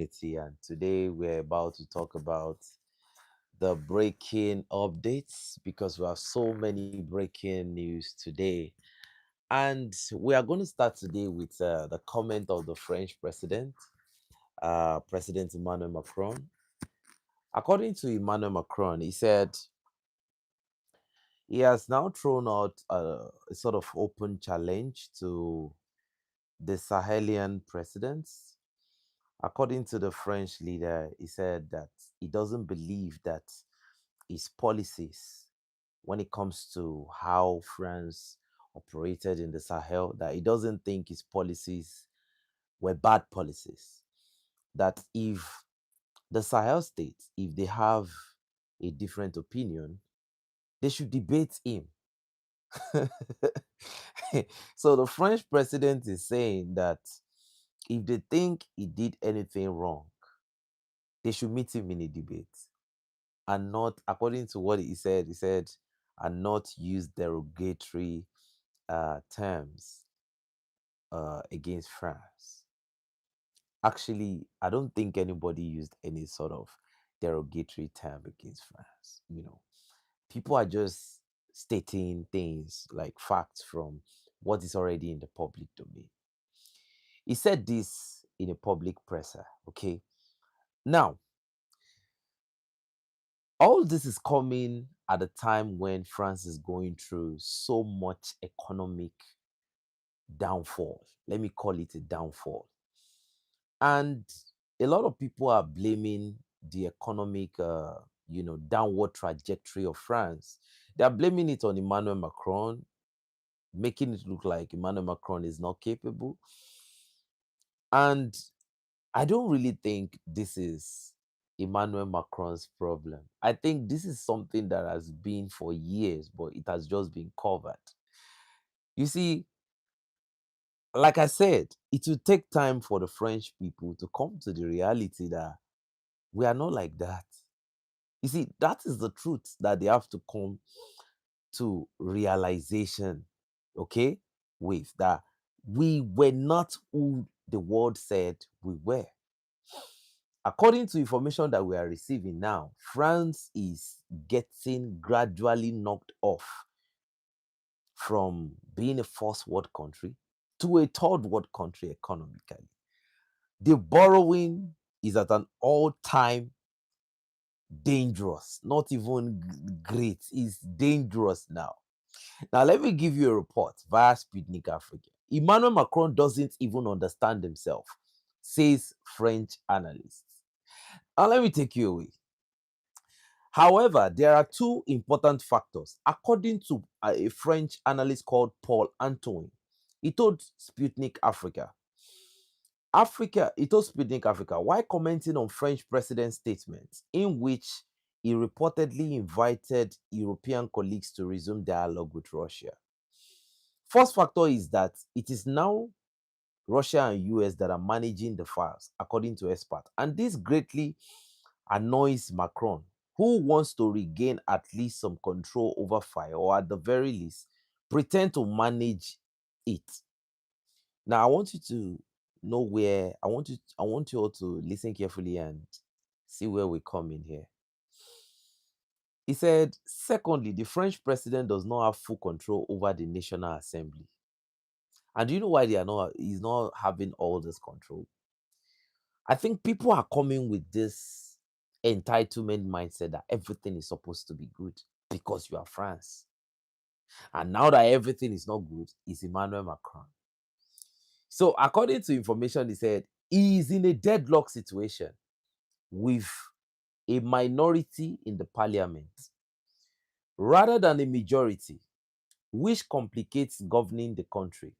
And today we're about to talk about the breaking updates because we have so many breaking news today. And we are going to start today with the comment of the French president, President Emmanuel Macron. According to Emmanuel Macron, he said he has now thrown out a sort of open challenge to the Sahelian presidents. According to the French leader, he said that he doesn't believe that his policies, when it comes to how France operated in the Sahel, that he doesn't think his policies were bad policies. That if the Sahel states, if they have a different opinion, they should debate him. So the French president is saying that if they think he did anything wrong, they should meet him in a debate and not, according to what he said, and not use derogatory terms against France. Actually, I don't think anybody used any sort of derogatory term against France. People are just stating things like facts from what is already in the public domain. He said this in a public presser, okay? Now, all this is coming at a time when France is going through so much economic downfall. Let me call it a downfall. And a lot of people are blaming the economic, downward trajectory of France. They are blaming it on Emmanuel Macron, making it look like Emmanuel Macron is not capable. And I don't really think this is Emmanuel Macron's problem. I think this is something that has been for years, but it has just been covered. You see, like I said, it will take time for the French people to come to the reality that we are not like that. You see, that is the truth that they have to come to realization, okay, with that we were not who the world said we were. According to information that we are receiving now, France is getting gradually knocked off from being a first world country to a third world country economically. The borrowing is at an all-time dangerous, not even great, it's dangerous now. Now, let me give you a report via Sputnik Africa. Emmanuel Macron doesn't even understand himself, says French analysts. Now, let me take you away. However, there are two important factors. According to a French analyst called Paul Antoine, he told Sputnik Africa, he told Sputnik Africa, while commenting on French president's statements in which he reportedly invited European colleagues to resume dialogue with Russia. First factor is that it is now Russia and US that are managing the files, according to experts. And this greatly annoys Macron, who wants to regain at least some control over fire, or at the very least, pretend to manage it. Now, I want you to know where I want you all to listen carefully and see where we come in here. He said, secondly, the French president does not have full control over the National Assembly. And do you know why he's not having all this control? I think people are coming with this entitlement mindset that everything is supposed to be good because you are France. And now that everything is not good, it's Emmanuel Macron. So, according to information, he said he is in a deadlock situation with a minority in the parliament rather than a majority, which complicates governing the country.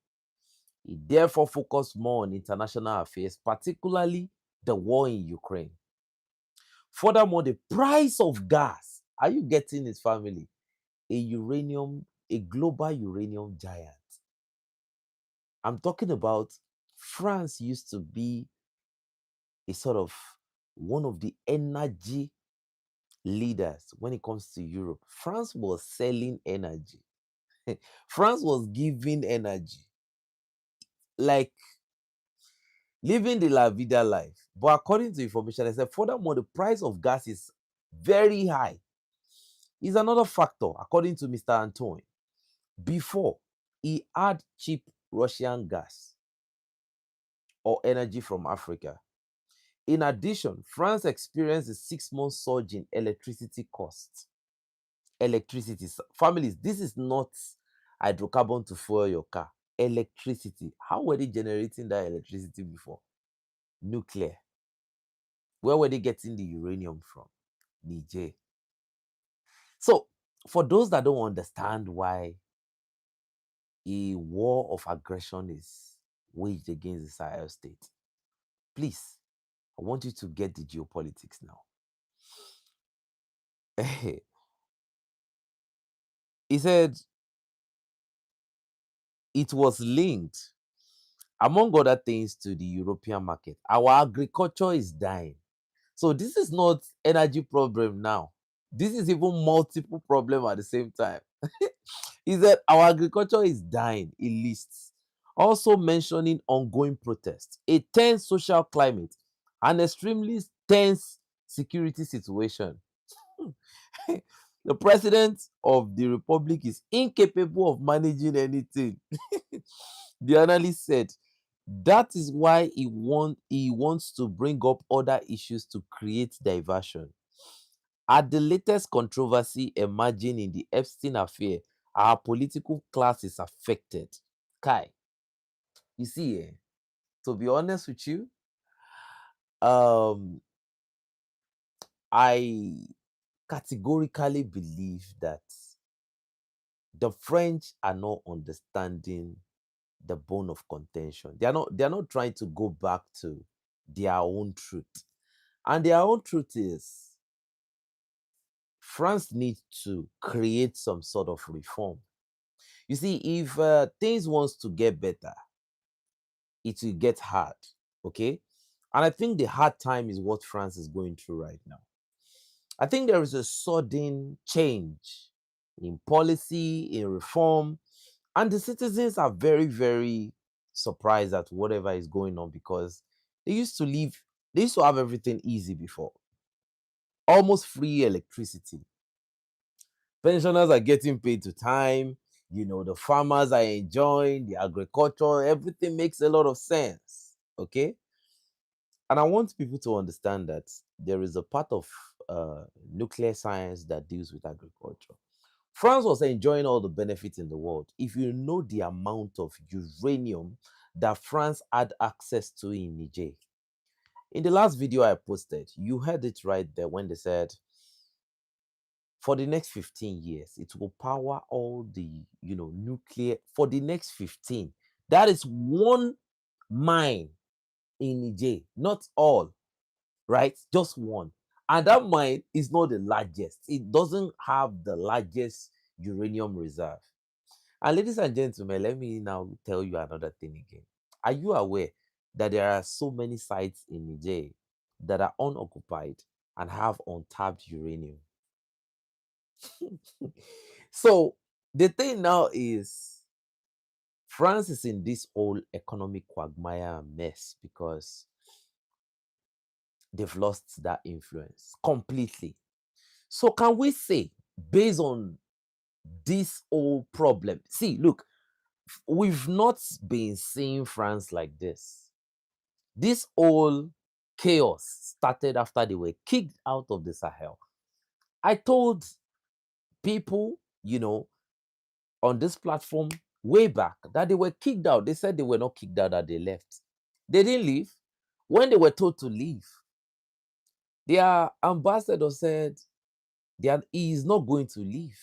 He therefore focused more on international affairs, particularly the war in Ukraine. Furthermore, the price of gas. Are you getting his family? A global uranium giant. I'm talking about France used to be a sort of one of the energy leaders when it comes to Europe. France was selling energy. France was giving energy. Like living the La Vida life. But according to information, I said, furthermore, the price of gas is very high. Is another factor, according to Mr. Antoine. Before, he had cheap Russian gas or energy from Africa. In addition, France experienced a 6 month surge in electricity costs. Electricity, families, this is not hydrocarbon to fuel your car. Electricity. How were they generating that electricity before? Nuclear. Where were they getting the uranium from? Niger. So, for those that don't understand why a war of aggression is waged against the Sahel state, please, I want you to get the geopolitics now. He said it was linked, among other things, to the European market. Our agriculture is dying. So this is not energy problem now. This is even multiple problem at the same time. He said our agriculture is dying, he lists. Also mentioning ongoing protests, a tense social climate, an extremely tense security situation. The president of the republic is incapable of managing anything. The analyst said that is why he wants to bring up other issues to create diversion. At the latest controversy emerging in the Epstein affair, our political class is affected. Kai, you see, to be honest with you, um, I categorically believe that the French are not understanding the bone of contention. They are not trying to go back to their own truth. And their own truth is France needs to create some sort of reform. You see, if things wants to get better, it will get hard. Okay. And I think the hard time is what France is going through right now. I think there is a sudden change in policy, in reform, and the citizens are very, very surprised at whatever is going on because they used to live, they used to have everything easy before. Almost free electricity. Pensioners are getting paid to time. The farmers are enjoying the agriculture. Everything makes a lot of sense. Okay. And I want people to understand that there is a part of nuclear science that deals with agriculture. France was enjoying all the benefits in the world. If you know the amount of uranium that France had access to in Niger. In the last video I posted, you heard it right there when they said for the next 15 years, it will power all the, nuclear for the next 15. That is one mine in Niger, not all, right? Just one. And that mine is not the largest. It doesn't have the largest uranium reserve. And ladies and gentlemen, let me now tell you another thing again. Are you aware that there are so many sites in Niger that are unoccupied and have untapped uranium? So the thing now is France is in this whole economic quagmire mess because they've lost that influence completely. So can we say, based on this whole problem, see, look, we've not been seeing France like this. This whole chaos started after they were kicked out of the Sahel. I told people, on this platform way back that they were kicked out. They said they were not kicked out, that they left. They didn't leave. When they were told to leave, their ambassador said he is not going to leave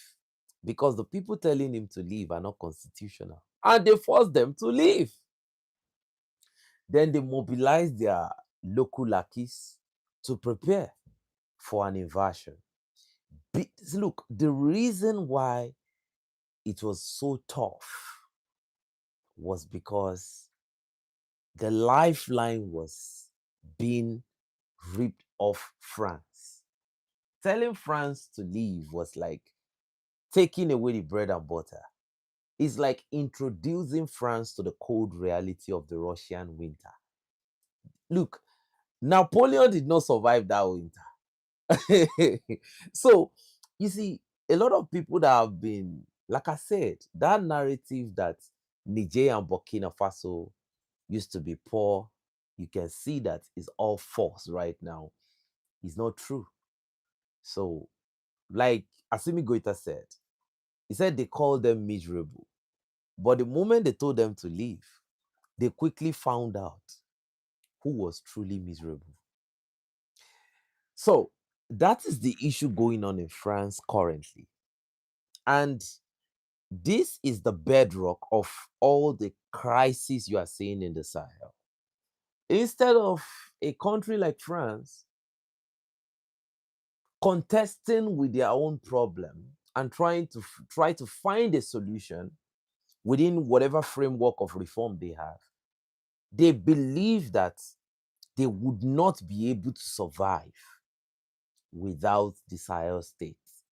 because the people telling him to leave are not constitutional. And they forced them to leave. Then they mobilized their local lackeys to prepare for an invasion. Look, the reason why it was so tough was because the lifeline was being ripped off France. Telling France to leave was like taking away the bread and butter. It's like introducing France to the cold reality of the Russian winter. Look, Napoleon did not survive that winter. So, you see, a lot of people that have been, like I said, that narrative that Niger and Burkina Faso used to be poor, you can see that is all false right now. It's not true. So, like Asimi Goita said, he said they called them miserable. But the moment they told them to leave, they quickly found out who was truly miserable. So that is the issue going on in France currently. And this is the bedrock of all the crises you are seeing in the Sahel. Instead of a country like France contesting with their own problem and try to find a solution within whatever framework of reform they have, they believe that they would not be able to survive without the Sahel states.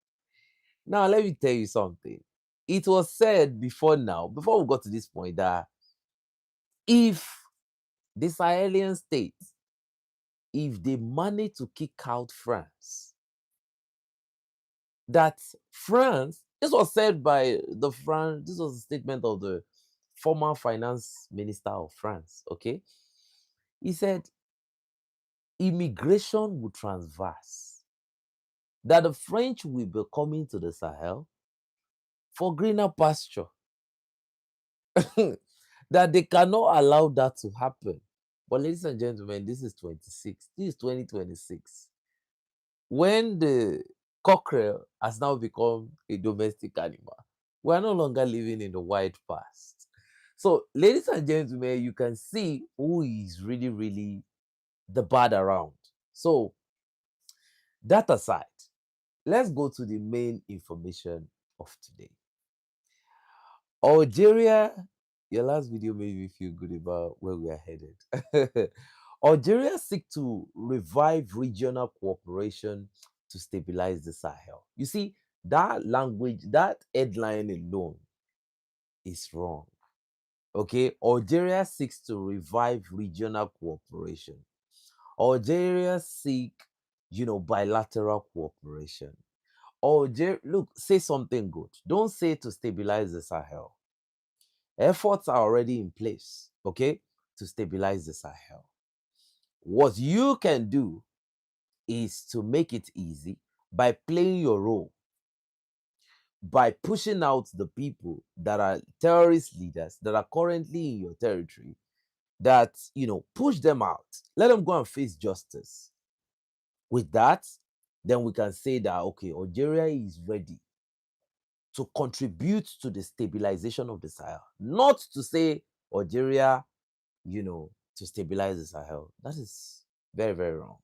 Now, let me tell you something. It was said before now, before we got to this point, that if the Sahelian states, if they manage to kick out France, that France, this was said by this was a statement of the former finance minister of France, okay? He said immigration would transverse, that the French will be coming to the Sahel for greener pasture, that they cannot allow that to happen. But ladies and gentlemen, this is 26. This is 2026. When the cockerel has now become a domestic animal, we are no longer living in the wild past. So, ladies and gentlemen, you can see who is really, really the bad around. So, that aside, let's go to the main information of today. Algeria, your last video made me feel good about where we are headed. Algeria seek to revive regional cooperation to stabilize the Sahel. You see, that language, that headline alone is wrong. Okay, Algeria seeks to revive regional cooperation. Algeria seek, bilateral cooperation. Algeria, look, say something good. Don't say to stabilize the Sahel. Efforts are already in place, okay, to stabilize the Sahel. What you can do is to make it easy by playing your role, by pushing out the people that are terrorist leaders that are currently in your territory, that, push them out. Let them go and face justice. With that, then we can say that, okay, Algeria is ready to contribute to the stabilization of the Sahel. Not to say Algeria, to stabilize the Sahel. That is very, very wrong.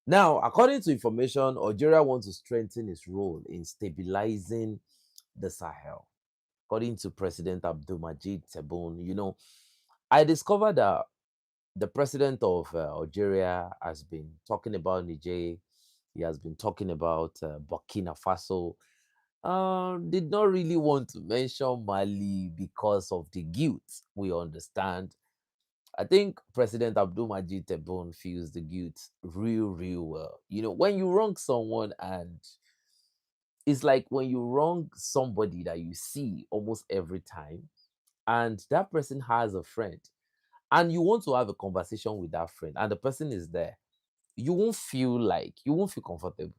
Now, according to information, Algeria wants to strengthen its role in stabilizing the Sahel. According to President Abdulmajid Tebboune, I discovered that the president of Algeria has been talking about Niger. He has been talking about Burkina Faso. Did not really want to mention Mali because of the guilt. We understand. I think President Abdul Majid Tebboune feels the guilt real, real well. When you wrong someone, and it's like when you wrong somebody that you see almost every time, and that person has a friend, and you want to have a conversation with that friend, and the person is there, you won't feel comfortable.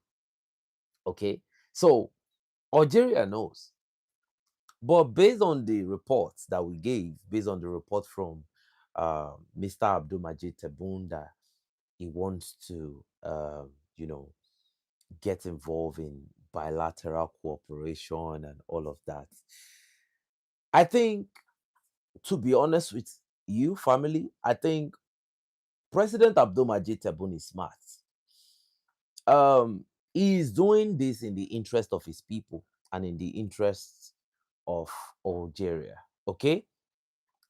Okay. So Algeria knows. But based on the reports that we gave, based on the report from Mr. Abdul Majid Tebboune, that he wants to, get involved in bilateral cooperation and all of that. I think, to be honest with you, family, I think President Abdul Majid Tebboune is smart. He is doing this in the interest of his people and in the interest of Algeria. Okay?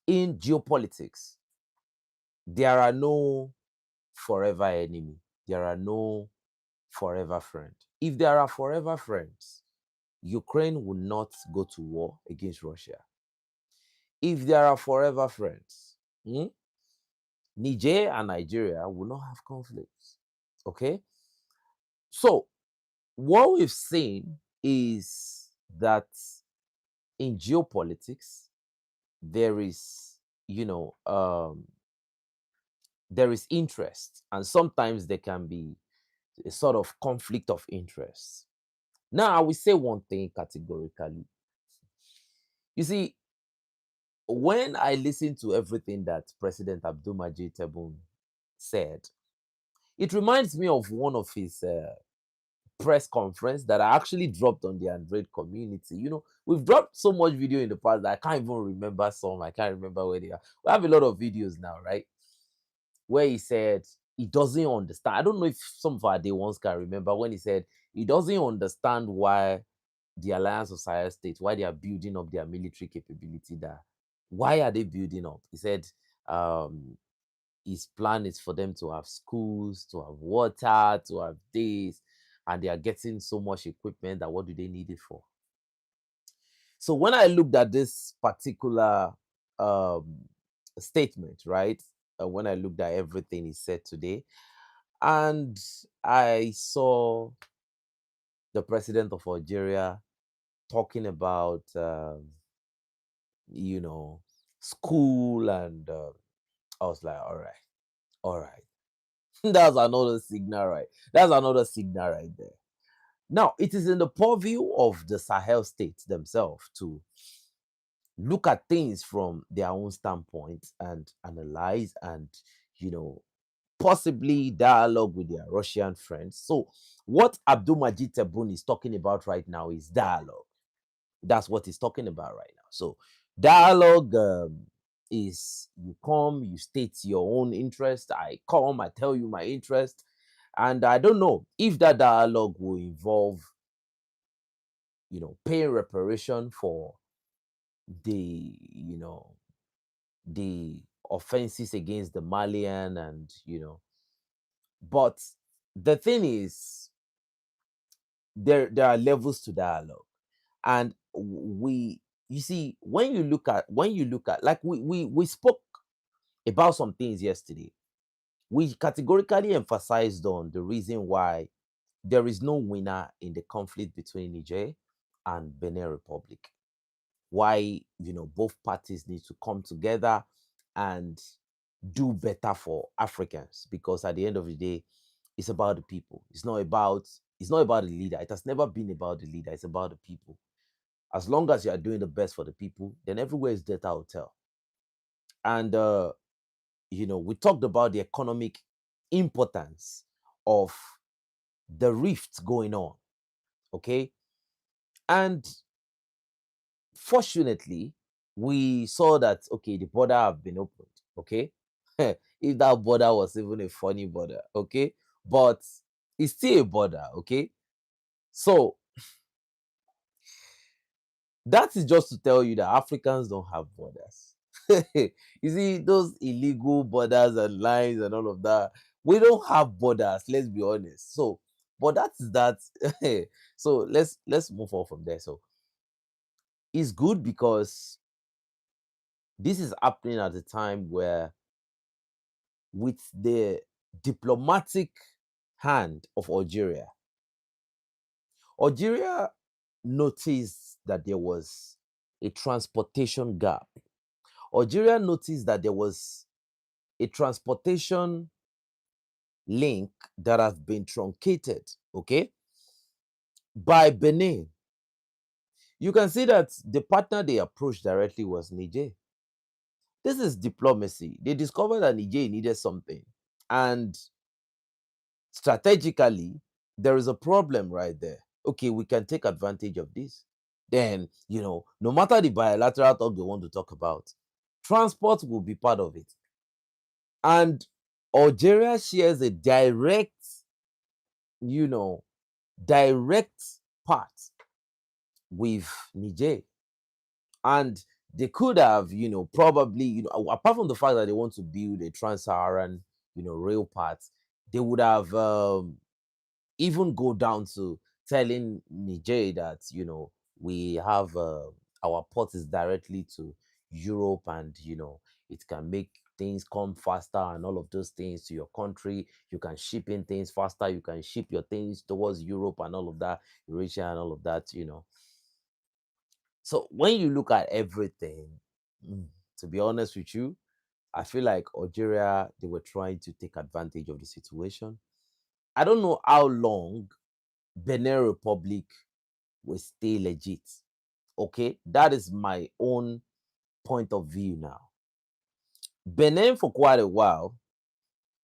In geopolitics, there are no forever enemy. There are no forever friend. If there are forever friends, Ukraine will not go to war against Russia. If there are forever friends, Niger and Nigeria will not have conflicts. Okay? So, what we've seen is that in geopolitics, there is, you know, there is interest, and sometimes there can be a sort of conflict of interest. Now, I will say one thing categorically. You see, when I listen to everything that President Abdulmajid Tebboune said, it reminds me of one of his press conference that I actually dropped on the Android community. You know, we've dropped so much video in the past that I can't even remember some. I can't remember where they are. We have a lot of videos now, right? Where he said he doesn't understand. I don't know if some of our day ones can remember when he said he doesn't understand why the Alliance of Sahel States, why they are building up their military capability there. Why are they building up? He said um, his plan is for them to have schools, to have water, to have this, and they are getting so much equipment that what do they need it for? So when I looked at this particular um, statement, right, when I looked at everything he said today, and I saw the president of Algeria talking about, you know, school, and I was like, all right, that's another signal, right? That's another signal right there. Now, it is in the purview of the Sahel states themselves to look at things from their own standpoint and analyze and, you know, possibly dialogue with their Russian friends. So, what Abdul Majid Tebboune is talking about right now is dialogue. That's what he's talking about right now. So, dialogue is you come, you state your own interest. I come, I tell you my interest. And I don't know if that dialogue will involve, you know, paying reparation for the, you know, the offenses against the Malian, and, you know, but the thing is, there are levels to dialogue, and we, you see, when you look at like we spoke about some things yesterday. We categorically emphasized on the reason why there is no winner in the conflict between Niger and Benin Republic. Why, you know, both parties need to come together and do better for Africans, because at the end of the day, it's about the people. It's not about the leader. It has never been about the leader. It's about the people. As long as you are doing the best for the people, then everywhere is Delta Hotel. And you know, we talked about the economic importance of the rifts going on. Okay. And fortunately, we saw that okay, the border have been opened. Okay. If that border was even a funny border, okay, but it's still a border. Okay. So that is just to tell you that Africans don't have borders. You see, those illegal borders and lines and all of that, we don't have borders, let's be honest. So, but that's that. So let's move on from there. So it's good because this is happening at a time where, with the diplomatic hand of Algeria noticed that there was a transportation gap. Algeria noticed that there was a transportation link that has been truncated, okay, by Benin. You can see that the partner they approached directly was Niger. This is diplomacy. They discovered that Niger needed something. And strategically, there is a problem right there. Okay, we can take advantage of this. Then, you know, no matter the bilateral talk they want to talk about, transport will be part of it. And Algeria shares a you know, direct part with Niger. And they could have, you know, probably, you know, apart from the fact that they want to build a trans-Saharan, you know, rail path, they would have even go down to telling Niger that, you know, we have our port is directly to Europe, and, you know, it can make things come faster and all of those things to your country. You can ship in things faster. You can ship your things towards Europe and all of that, Eurasia and all of that. So when you look at everything, mm, to be honest with you, I feel like Algeria, they were trying to take advantage of the situation. I don't know how long Benin Republic will stay legit. Okay, that is my own point of view now. Benin, for quite a while,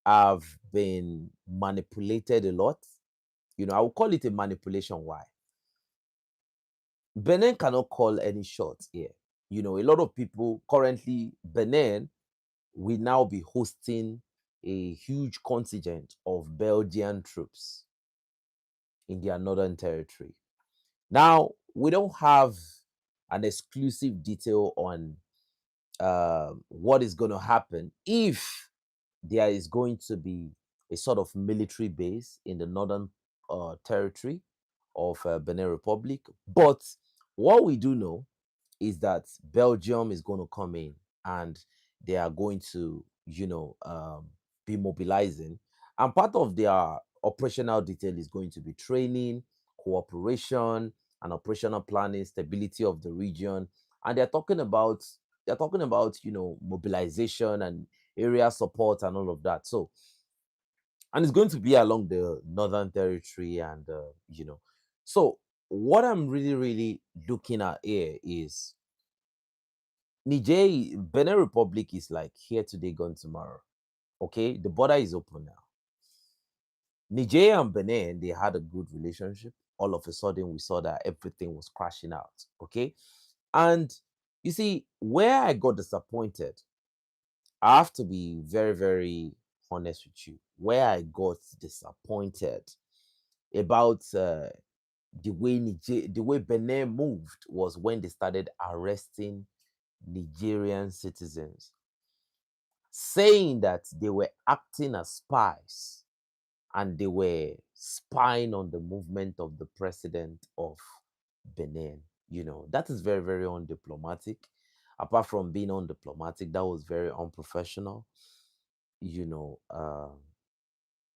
have been manipulated a lot. I will call it a manipulation. Why? Benin cannot call any shots here. A lot of people currently, Benin will now be hosting a huge contingent of Belgian troops in their northern territory. Now, we don't have an exclusive detail on what is going to happen if there is going to be a sort of military base in the northern territory of Benin Republic. But what we do know is that Belgium is going to come in and they are going to, be mobilizing. And part of their operational detail is going to be training, cooperation, and operational planning, stability of the region. And they're talking about mobilization and area support and all of that. So, and it's going to be along the northern territory so what I'm really really looking at here is Niger, Benin Republic is like here today, gone tomorrow. Okay, the border is open now. Niger and Benin, they had a good relationship. All of a sudden, we saw that everything was crashing out. Okay, and you see, where I got disappointed, I have to be very, very honest with you. Where I got disappointed about the way Benin moved was when they started arresting Nigerian citizens, saying that they were acting as spies and they were spying on the movement of the president of Benin. That is very, very undiplomatic. Apart from being undiplomatic, that was very unprofessional. You know,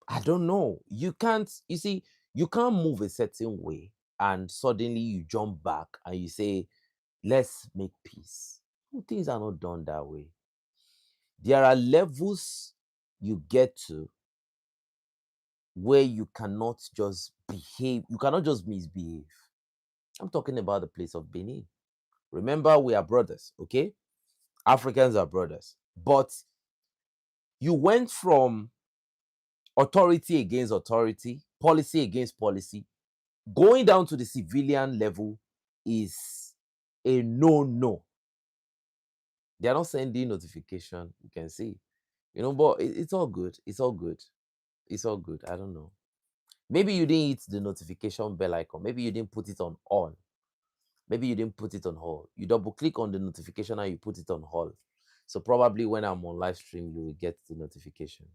I don't know. You see, you can't move a certain way and suddenly you jump back and you say, let's make peace. Things are not done that way. There are levels you get to where you cannot just behave, you cannot just misbehave. I'm talking about the place of Benin. Remember, we are brothers, okay? Africans are brothers. But you went from authority against authority, policy against policy, going down to the civilian level is a no. They are not sending notification. You can see, but it's all good. It's all good. It's all good. I don't know. Maybe you didn't hit the notification bell icon. Maybe you didn't put it on all. Maybe you didn't put it on all. You double click on the notification and you put it on all. So probably when I'm on live stream, you will get the notification.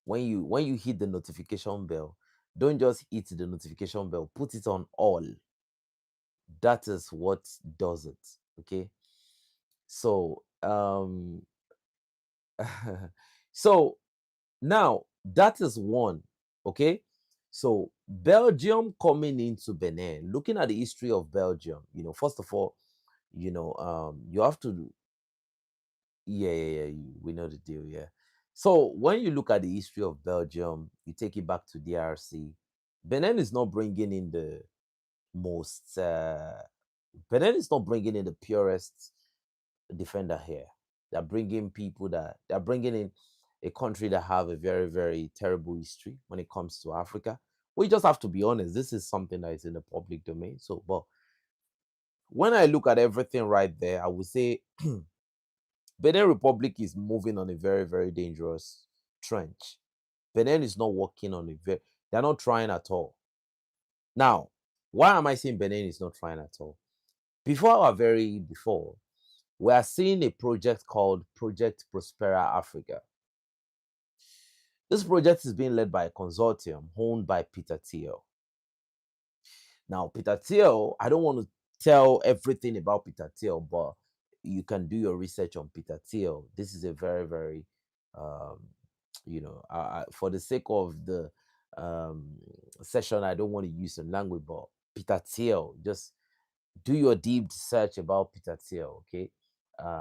When you hit the notification bell, don't just hit the notification bell. Put it on all. That is what does it. Okay. So so now that is one. Okay. So Belgium coming into Benin, looking at the history of Belgium, first of all, you have to, yeah, we know the deal, yeah. So when you look at the history of Belgium, you take it back to DRC. Benin is not bringing in the most. Benin is not bringing in the purest defender here. They're bringing in a country that have a very, very terrible history when it comes to Africa. We just have to be honest. This is something that is in the public domain. So, but when I look at everything right there, I would say Benin Republic is moving on a very, very dangerous trench. Benin is not working on they're not trying at all. Now, why am I saying Benin is not trying at all? Before, we are seeing a project called Project Prospera Africa. This project is being led by a consortium owned by Peter Thiel. Now, Peter Thiel, I don't want to tell everything about Peter Thiel, but you can do your research on Peter Thiel. This is a very, very, um, for the sake of the um, session, I don't want to use some language, but Peter Thiel, just do your deep search about Peter Thiel, okay?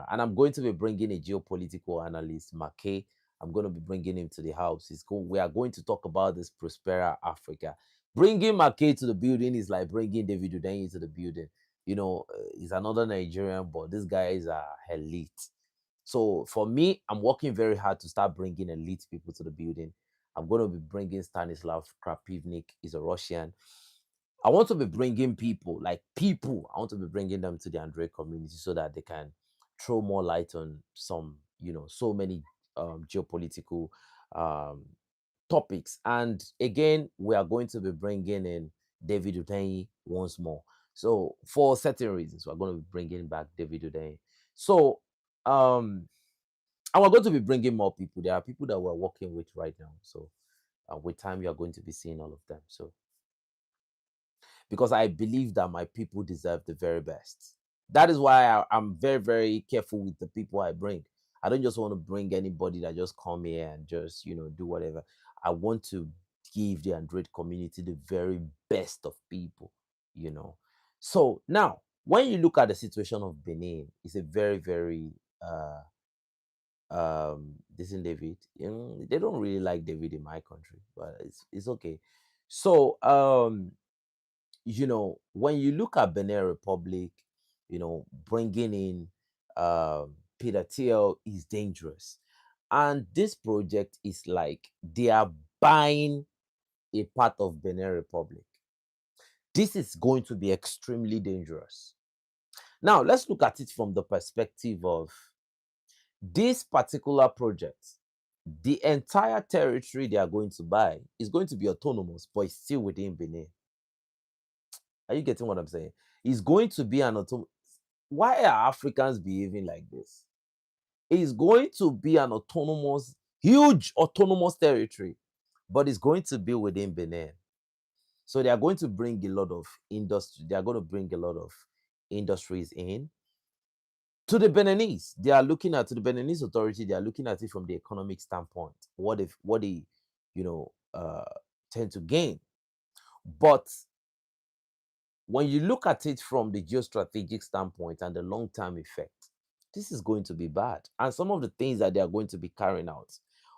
And I'm going to be bringing a geopolitical analyst, Mackay. I'm going to be bringing him to the house. We are going to talk about this Prospera Africa. Bringing Mackay to the building is like bringing David Udenyi to the building. He's another Nigerian, but this guy is elite. So for me, I'm working very hard to start bringing elite people to the building. I'm going to be bringing Stanislav Krapivnik. He's a Russian. I want to be bringing people, like people, I want to be bringing them to the Android community so that they can throw more light on so many geopolitical um, topics. And again, we are going to be bringing in David Udenyi once more. So for certain reasons, we're going to be bringing back David Udenyi. So, and we're going to be bringing more people. There are people that we're working with right now. So with time, you are going to be seeing all of them. So because I believe that my people deserve the very best. That is why I'm very, very careful with the people I bring. I don't just want to bring anybody that just come here and just, do whatever. I want to give the Android community the very best of people, you know. So now, when you look at the situation of Benin, it's a very, very this in David. They don't really like David in my country, but it's okay. So when you look at Benin Republic, bringing in Peter Thiel is dangerous. And this project is like they are buying a part of Benin Republic. This is going to be extremely dangerous. Now, let's look at it from the perspective of this particular project. The entire territory they are going to buy is going to be autonomous, but it's still within Benin. Are you getting what I'm saying? It's going to be an autonomous. Why are Africans behaving like this? It's going to be an autonomous, huge autonomous territory, but it's going to be within Benin. So they are going to bring a lot of industry. They are going to bring a lot of industries in. To the Beninese, they are looking at to the Beninese authority. They are looking at it from the economic standpoint. What they, you know, uh, tend to gain. But when you look at it from the geostrategic standpoint and the long-term effect, this is going to be bad. And some of the things that they are going to be carrying out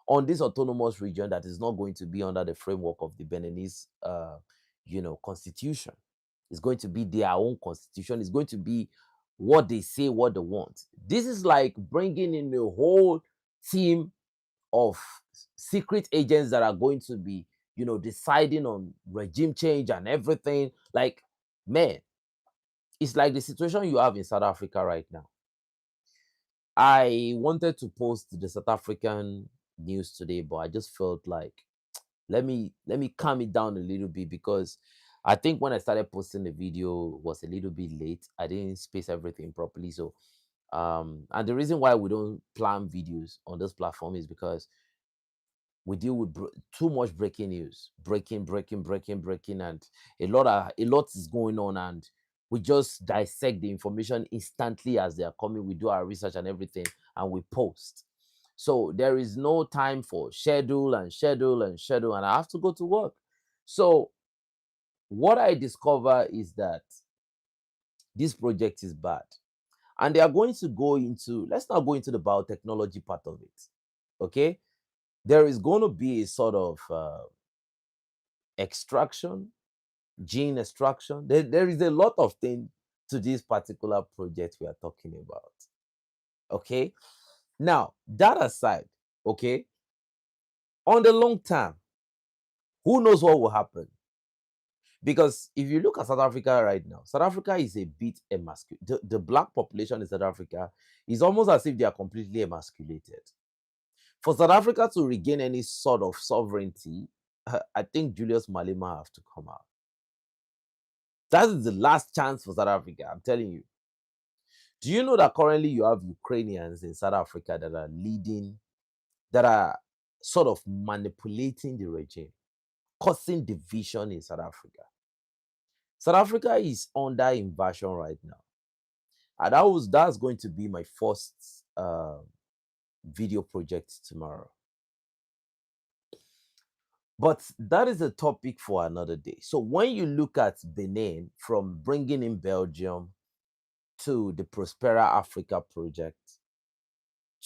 on this autonomous region that is not going to be under the framework of the Beninese, constitution. It's going to be their own constitution. It's going to be what they say, what they want. This is like bringing in a whole team of secret agents that are going to be, deciding on regime change and everything. Like, man, it's like the situation you have in South Africa right now. I wanted to post the South African news today, but I just felt like let me calm it down a little bit because I think when I started posting the video was a little bit late. I didn't space everything properly. So and the reason why we don't plan videos on this platform is because we deal with too much breaking news, breaking, and a lot is going on, and we just dissect the information instantly as they are coming. We do our research and everything, and we post. So there is no time for schedule, and I have to go to work. So what I discover is that this project is bad, and they are going to go into. Let's not go into the biotechnology part of it, okay? There is going to be a sort of extraction, gene extraction. There is a lot of things to this particular project we are talking about. Okay. Now, that aside, okay, on the long term, who knows what will happen? Because if you look at South Africa right now, South Africa is a bit emasculated. The black population in South Africa is almost as if they are completely emasculated. For South Africa to regain any sort of sovereignty, I think Julius Malema have to come out. That is the last chance for South Africa. I'm telling you. Do you know that currently you have Ukrainians in South Africa that are leading, that are sort of manipulating the regime, causing division in South Africa? South Africa is under invasion right now. And that's going to be my first video project tomorrow. But that is a topic for another day. So when you look at Benin, from bringing in Belgium to the Prospera Africa project,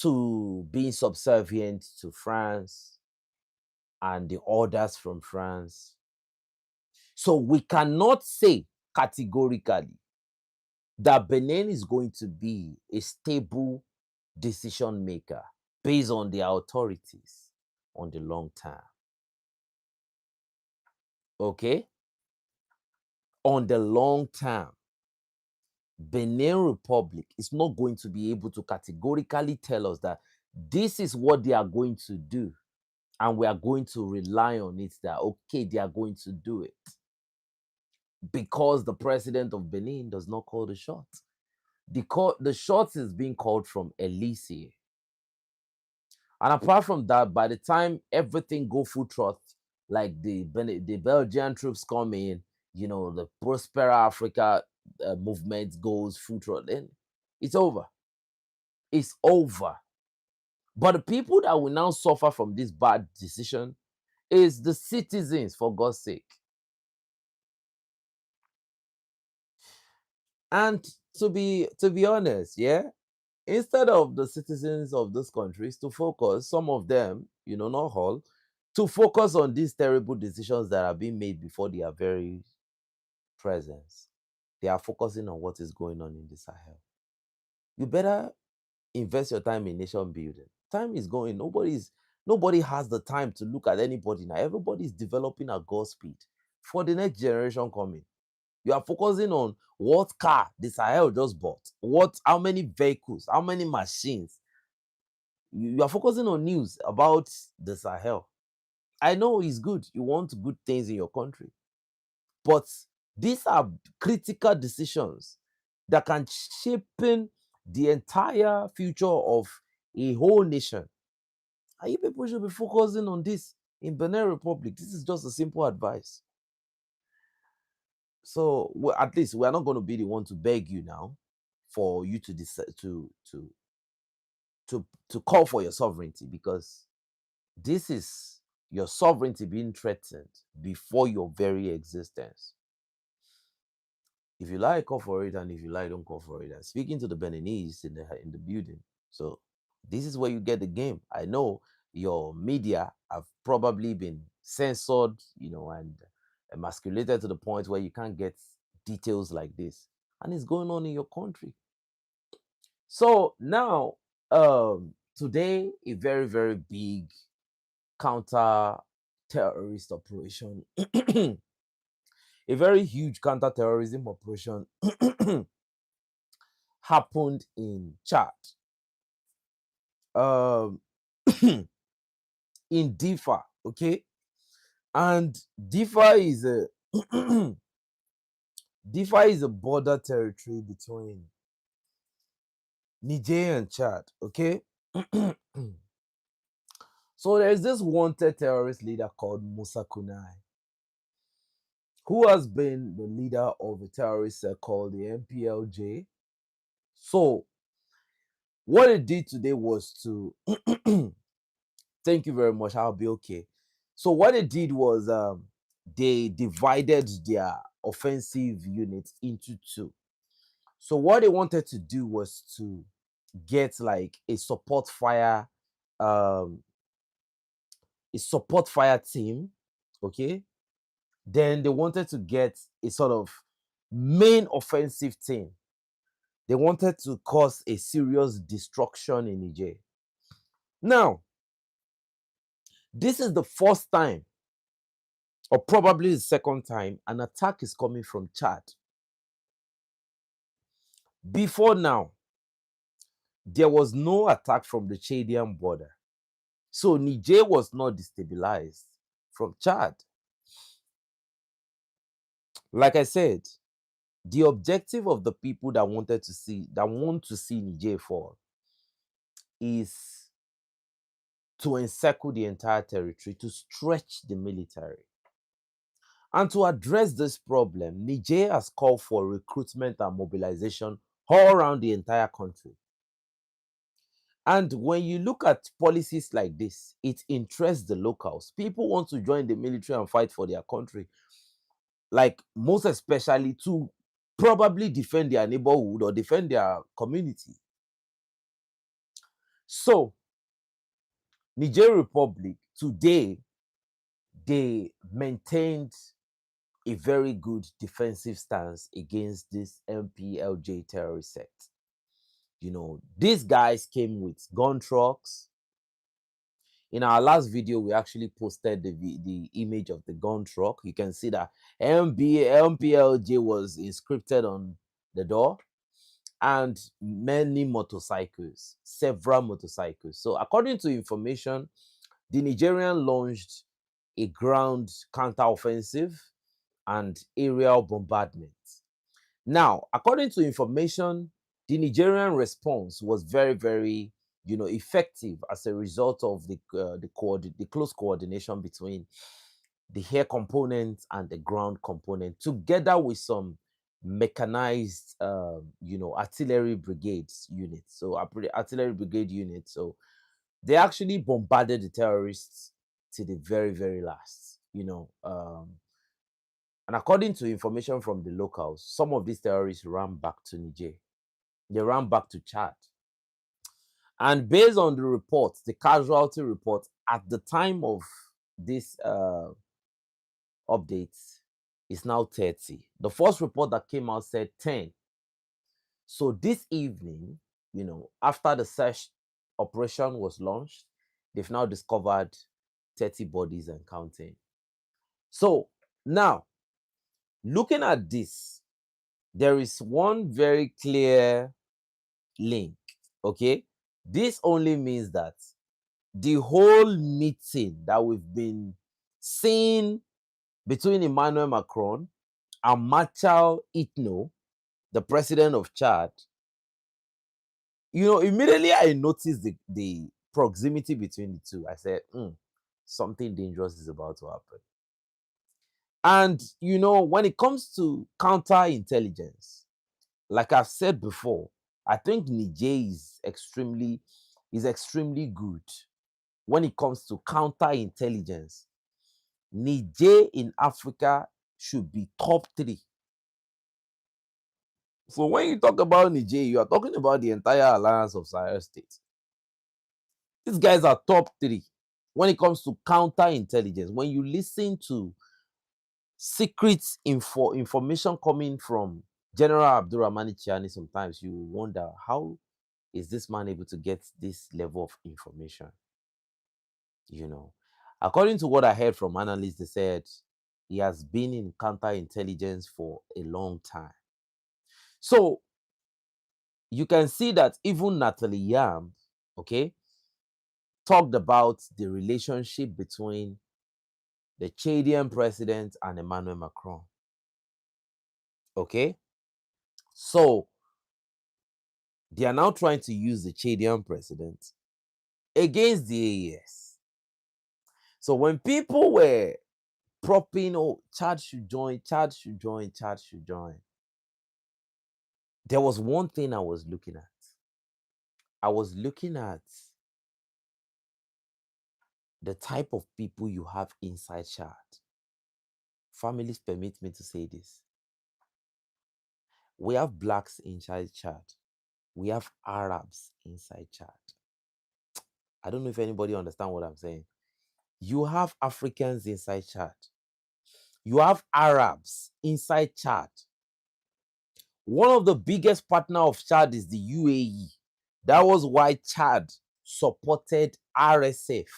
to being subservient to France and the orders from France, so we cannot say categorically that Benin is going to be a stable decision maker based on their authorities on the long term. Okay? On the long term, Benin Republic is not going to be able to categorically tell us that this is what they are going to do, and we are going to rely on it that, okay, they are going to do it. Because the president of Benin does not call the shots. The shots is being called from Elysee. And apart from that, by the time everything go full trot, like the Belgian troops come in, the Prospera Africa movement goes full trot, then it's over. It's over. But the people that will now suffer from this bad decision is the citizens, for God's sake. And to be honest, yeah, instead of the citizens of those countries to focus, some of them, not all, to focus on these terrible decisions that are being made before their very presence, they are focusing on what is going on in the Sahel. You better invest your time in nation building. Time is going. Nobody has the time to look at anybody now. Everybody is developing at God's speed for the next generation coming. You are focusing on what car the Sahel just bought, how many vehicles, how many machines. You are focusing on news about the Sahel. I know it's good. You want good things in your country. But these are critical decisions that can shape the entire future of a whole nation. And you people should be focusing on this in Benin Republic. This is just a simple advice. So at least we are not going to be the one to beg you now for you to decide to call for your sovereignty, because this is your sovereignty being threatened before your very existence. If you like, call for it, and if you like, don't call for it. And speaking to the Beninese in the building, so this is where you get the game. I know your media have probably been censored, and emasculated to the point where you can't get details like this, and it's going on in your country. So now, today, a very, very big counter terrorist operation, a very huge counter-terrorism operation happened in Chad. In Difa, okay? And Difa is a Difa is a border territory between Niger and Chad, okay? So there's this wanted terrorist leader called Musa Kunai, who has been the leader of a terrorist cell called the MPLJ. So what it did today was to thank you very much, I'll be okay. So what it did was they divided their offensive units into two. So what they wanted to do was to get like um a support fire team, okay? Then they wanted to get a sort of main offensive team. They wanted to cause a serious destruction in Niger. Now, this is the first time, or probably the second time, an attack is coming from Chad. Before now, there was no attack from the Chadian border. So Niger was not destabilized from Chad. Like I said, the objective of the people that want to see Niger fall is to encircle the entire territory, to stretch the military. And to address this problem, Niger has called for recruitment and mobilization all around the entire country. And when you look at policies like this, it interests the locals. People want to join the military and fight for their country, like most especially to probably defend their neighborhood or defend their community. So, Niger Republic today, they maintained a very good defensive stance against this MPLJ terrorist sect. You know, these guys came with gun trucks. In our last video, we actually posted the image of the gun truck. You can see that MPLJ was inscripted on the door, and many motorcycles, several motorcycles. So according to information, the Nigerian launched a ground counteroffensive and aerial bombardment. Now, according to information, the Nigerian response was very, very, effective as a result of the close coordination between the air component and the ground component, together with some mechanized, artillery brigades units. So artillery brigade units. So they actually bombarded the terrorists to the very, very last. And according to information from the locals, some of these terrorists ran back to Niger. They ran back to Chad. And based on the reports, the casualty reports at the time of this update is now 30. The first report that came out said 10. So this evening, after the search operation was launched, they've now discovered 30 bodies and counting. So now, looking at this, there is one very clear link, okay? This only means that the whole meeting that we've been seeing between Emmanuel Macron and Machal Itno, the president of Chad, immediately I noticed the proximity between the two. I said, something dangerous is about to happen. And, when it comes to counterintelligence, like I've said before, I think Niger is extremely good when it comes to counterintelligence. Niger in Africa should be top 3. So when you talk about Niger, you are talking about the entire alliance of Sahel states. These guys are top 3 when it comes to counterintelligence. When you listen to secret information coming from General Abdurrahmani Chiani, sometimes you wonder, how is this man able to get this level of information? According to what I heard from analysts, they said he has been in counterintelligence for a long time. So you can see that even Natalie Yam, talked about the relationship between the Chadian president and Emmanuel Macron. Okay? So they are now trying to use the Chadian president against the AES. So when people were propping, Chad should join, Chad should join, Chad should join, there was one thing I was looking at. I was looking at the type of people you have inside Chad. Families permit me to say this. We have blacks inside Chad. We have Arabs inside Chad. I don't know if anybody understands what I'm saying. You have Africans inside Chad. You have Arabs inside Chad. One of the biggest partners of Chad is the UAE. That was why Chad supported RSF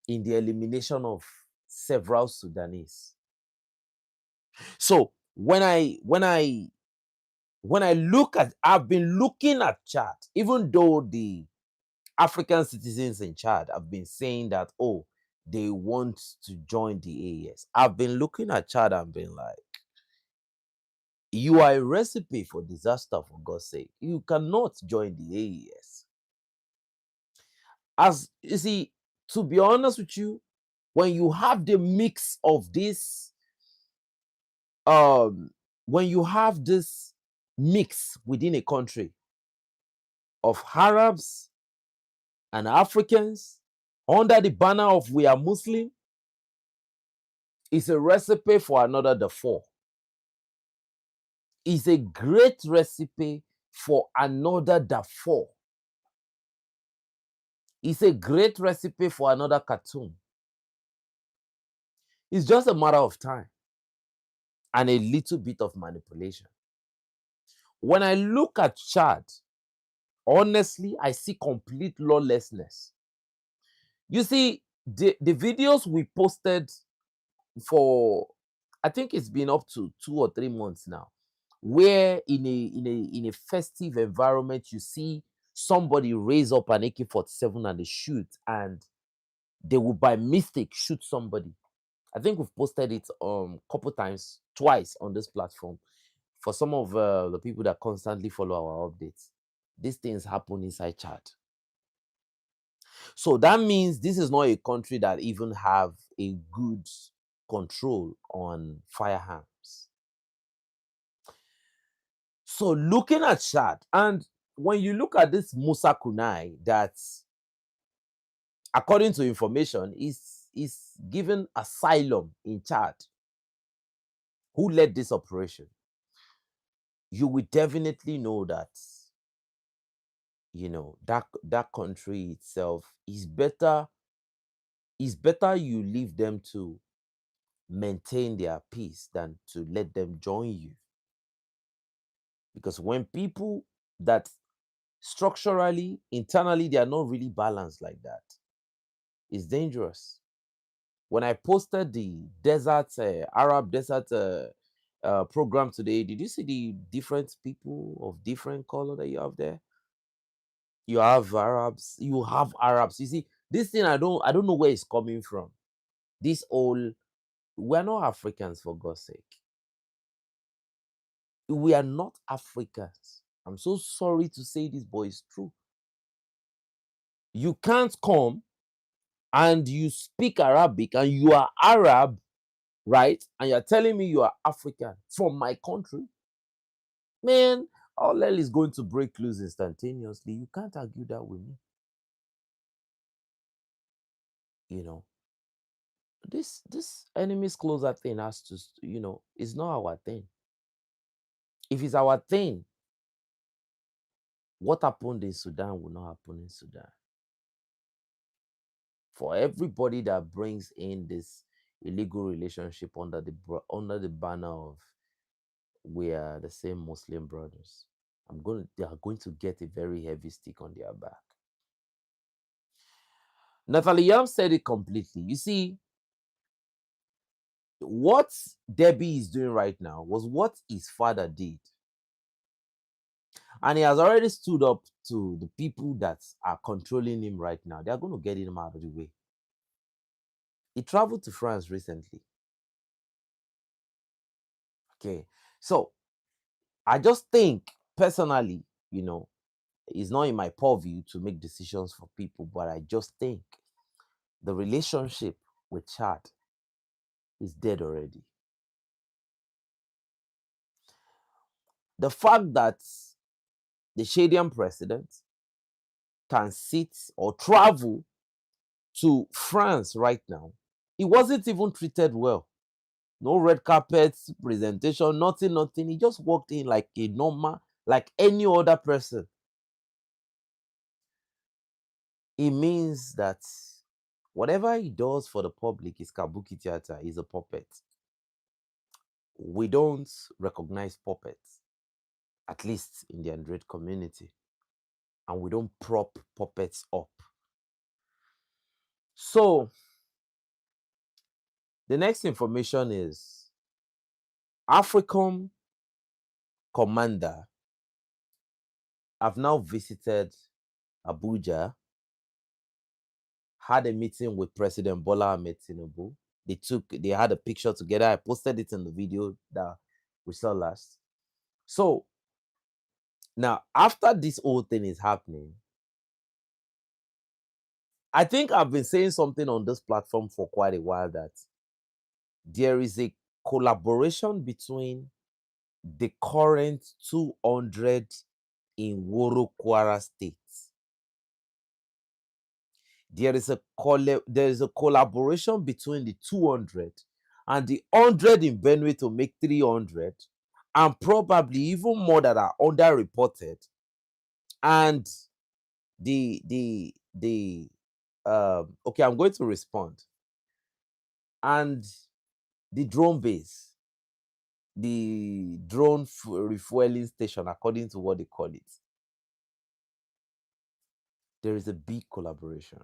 in the elimination of several Sudanese. So when I look at, I've been looking at Chad, even though the African citizens in Chad have been saying that, they want to join the AES. I've been looking at Chad and been like, you are a recipe for disaster, for God's sake. You cannot join the AES. As you see, to be honest with you, when you have the mix of this, when you have this mix within a country of Arabs and Africans under the banner of we are Muslim is a recipe for another Darfur. Is a great recipe for another Darfur. It's a great recipe for another Khartoum. It's just a matter of time and a little bit of manipulation. When I look at Chad, honestly, I see complete lawlessness. You see, the videos we posted for, I think it's been up to 2 or 3 months now, where in a festive environment you see somebody raise up an AK-47 and they shoot, and they will by mistake shoot somebody. I think we've posted it couple times, twice on this platform. For some of the people that constantly follow our updates, these things happen inside Chad. So that means this is not a country that even have a good control on firearms. So looking at Chad, and when you look at this Musa Kunai, that according to information is given asylum in Chad, who led this operation, you will definitely know that that country itself is better. It's better you leave them to maintain their peace than to let them join you. Because when people that structurally, internally, they are not really balanced like that, it's dangerous. When I posted the Arab desert program today, did you see the different people of different color that you have there? You have Arabs. You see, this thing I don't know where it's coming from. This whole, we're not Africans, for God's sake. We are not Africans. I'm so sorry to say this, but it's true. You can't come and you speak Arabic and you are Arab, right? And you're telling me you are African from my country? Man, all hell is going to break loose instantaneously. You can't argue that with me. You know, this enemy's closer thing has to, it's not our thing. If it's our thing, what happened in Sudan will not happen in Sudan. For everybody that brings in this illegal relationship under the banner of we are the same Muslim brothers, they are going to get a very heavy stick on their back. Natalie Yam said it completely. You see, what Debbie is doing right now was what his father did. And he has already stood up to the people that are controlling him right now. They are going to get him out of the way. He traveled to France recently. Okay. So I just think personally, it's not in my purview to make decisions for people, but I just think the relationship with Chad is dead already. The fact that the Shadian president can sit or travel to France right now, he wasn't even treated well. No red carpet presentation, nothing. He just walked in like a normal, like any other person. It means that whatever he does for the public is kabuki theater, is a puppet. We don't recognize puppets, at least in the Android community, and we don't prop puppets up. So the next information is African commander have now visited Abuja, had a meeting with President Bola Ahmed Tinubu. They had a picture together. I posted it in the video that we saw last. So now, after this whole thing is happening, I think I've been saying something on this platform for quite a while, that there is a collaboration between the current 200 in Woro Kwara State. There is a collaboration between the 200 and the 100 in Benue to make 300, and probably even more that are underreported. And the okay, I'm going to respond. And the drone base, the drone refueling station, according to what they call it, there is a big collaboration,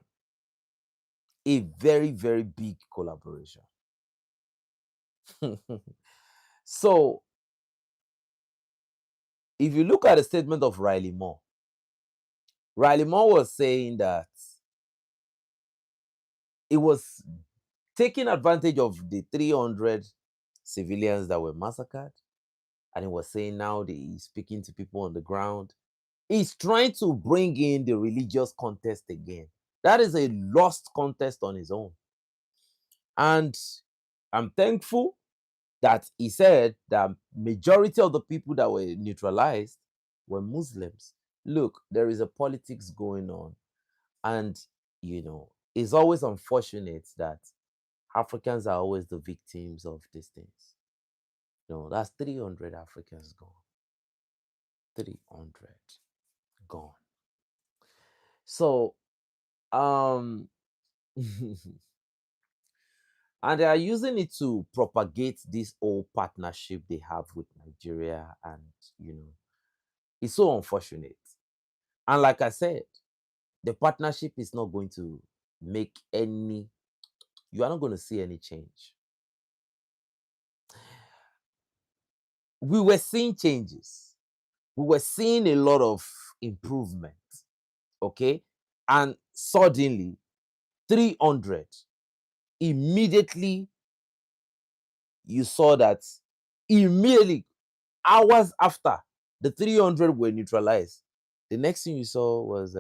a very, very big collaboration. So, if you look at the statement of Riley Moore was saying that it was taking advantage of the 300 civilians that were massacred, and he was saying now that he's speaking to people on the ground. He's trying to bring in the religious contest again. That is a lost contest on his own. And I'm thankful that he said that majority of the people that were neutralized were Muslims. Look, there is a politics going on, and it's always unfortunate that Africans are always the victims of these things. That's 300 Africans gone. 300 gone. So, um, and they are using it to propagate this old partnership they have with Nigeria, and it's so unfortunate. And like I said, the partnership is not going to make any, you are not going to see any change. We were seeing changes, we were seeing a lot of improvement, okay? And suddenly, 300, immediately, you saw that immediately, hours after the 300 were neutralized, the next thing you saw was,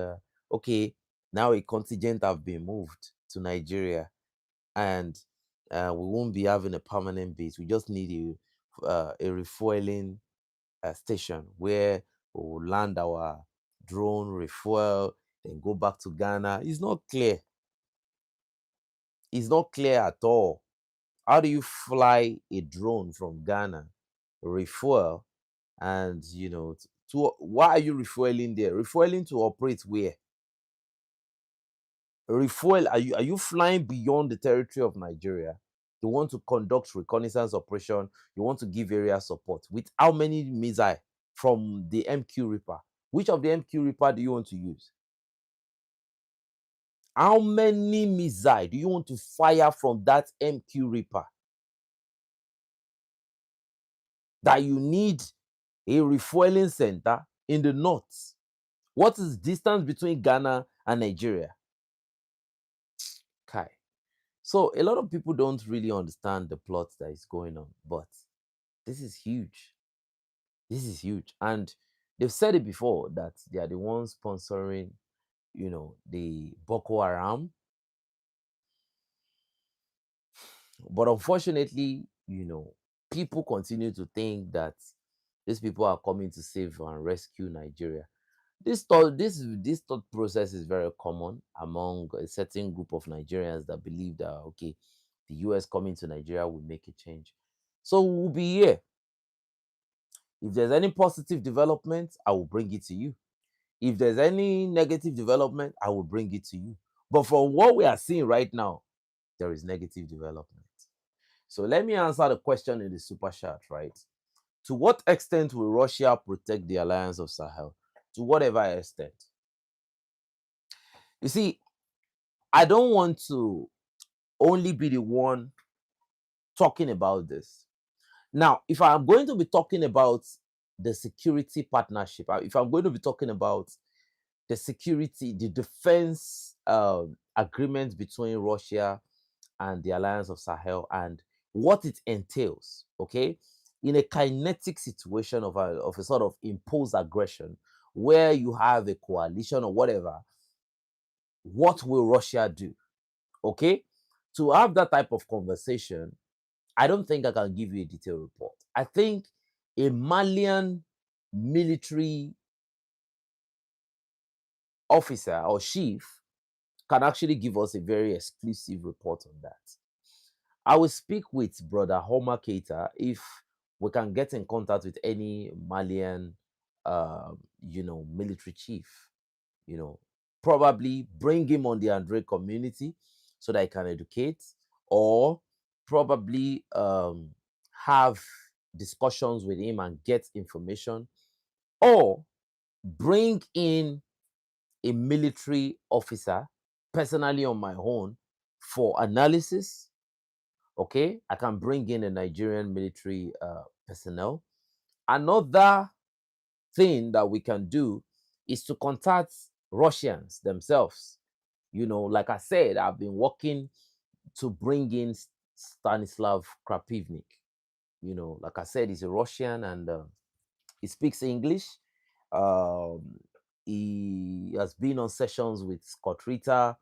okay, now a contingent have been moved to Nigeria, and we won't be having a permanent base. We just need a refueling station where we will land our drone, refuel, then go back to Ghana. It's not clear. It's not clear at all. How do you fly a drone from Ghana, refuel, and why are you refueling there? Refueling to operate where? Refuel, are you flying beyond the territory of Nigeria? You want to conduct reconnaissance operation, you want to give area support with how many missiles from the MQ Reaper? Which of the MQ Reaper do you want to use? How many missiles do you want to fire from that MQ Reaper? That you need a refueling center in the north. What is the distance between Ghana and Nigeria? Kai. So a lot of people don't really understand the plot that is going on, but this is huge. This is huge. And they've said it before that they are the ones sponsoring, the Boko Haram. But unfortunately, people continue to think that these people are coming to save and rescue Nigeria. This thought process is very common among a certain group of Nigerians that believe that, okay, the US coming to Nigeria will make a change. So we'll be here. If there's any positive development, I will bring it to you. If there's any negative development, I will bring it to you. But from what we are seeing right now, there is negative development. So let me answer the question in the super chat, right? To what extent will Russia protect the alliance of Sahel? To whatever extent. You see, I don't want to only be the one talking about this. Now, if I'm going to be talking about the security partnership, if I'm going to be talking about the defense agreement between Russia and the Alliance of Sahel and what it entails, okay, in a kinetic situation of a sort of imposed aggression where you have a coalition or whatever, what will Russia do? Okay, to have that type of conversation, I don't think I can give you a detailed report. I think a Malian military officer or chief can actually give us a very exclusive report on that. I will speak with Brother Homer Keita if we can get in contact with any Malian, military chief. Probably bring him on the Andre community so that he can educate, or probably have discussions with him and get information, or bring in a military officer personally on my own for analysis. Okay, I can bring in a Nigerian military personnel. Another thing that we can do is to contact Russians themselves. Like I said, I've been working to bring in Stanislav Krapivnik. Like I said, he's a Russian, and he speaks English. Um, he has been on sessions with Scott Ritter,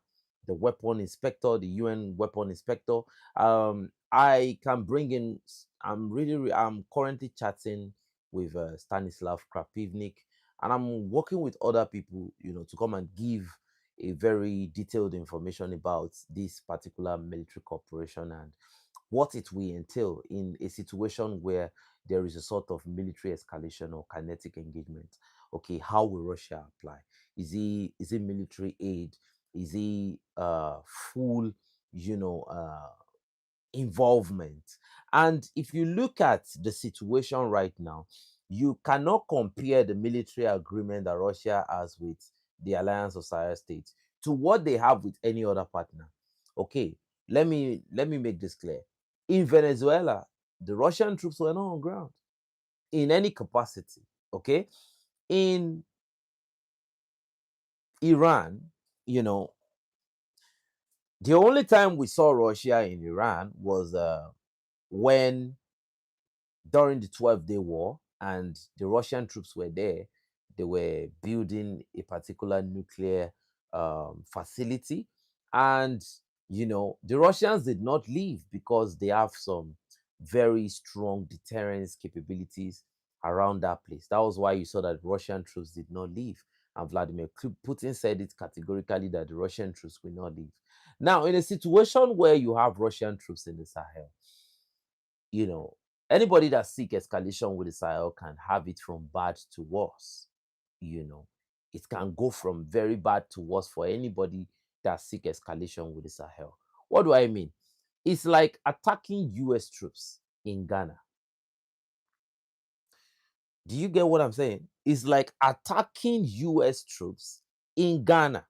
the weapon inspector, the UN weapon inspector. I can bring in. I'm currently chatting with Stanislav Krapivnik, and I'm working with other people, to come and give a very detailed information about this particular military corporation and what it will entail in a situation where there is a sort of military escalation or kinetic engagement. Okay, how will Russia apply? Is it military aid? Is it full, you know, uh, involvement? And if you look at the situation right now, you cannot compare the military agreement that Russia has with the Alliance of Sahel States to what they have with any other partner. Okay, let me make this clear. In Venezuela, the Russian troops were not on ground in any capacity. Okay, in Iran, you know, the only time we saw Russia in Iran was when during the 12-day war and the Russian troops were there. They were building a particular nuclear facility. And, the Russians did not leave because they have some very strong deterrence capabilities around that place. That was why you saw that Russian troops did not leave. And Vladimir Putin said it categorically that the Russian troops will not leave. Now, in a situation where you have Russian troops in the Sahel, you know, anybody that seek escalation with the Sahel can have it from bad to worse. You know, it can go from very bad to worse for anybody that seek escalation with the Sahel. What do I mean? It's like attacking US troops in Ghana. Do you get what I'm saying? It's like attacking US troops in Ghana.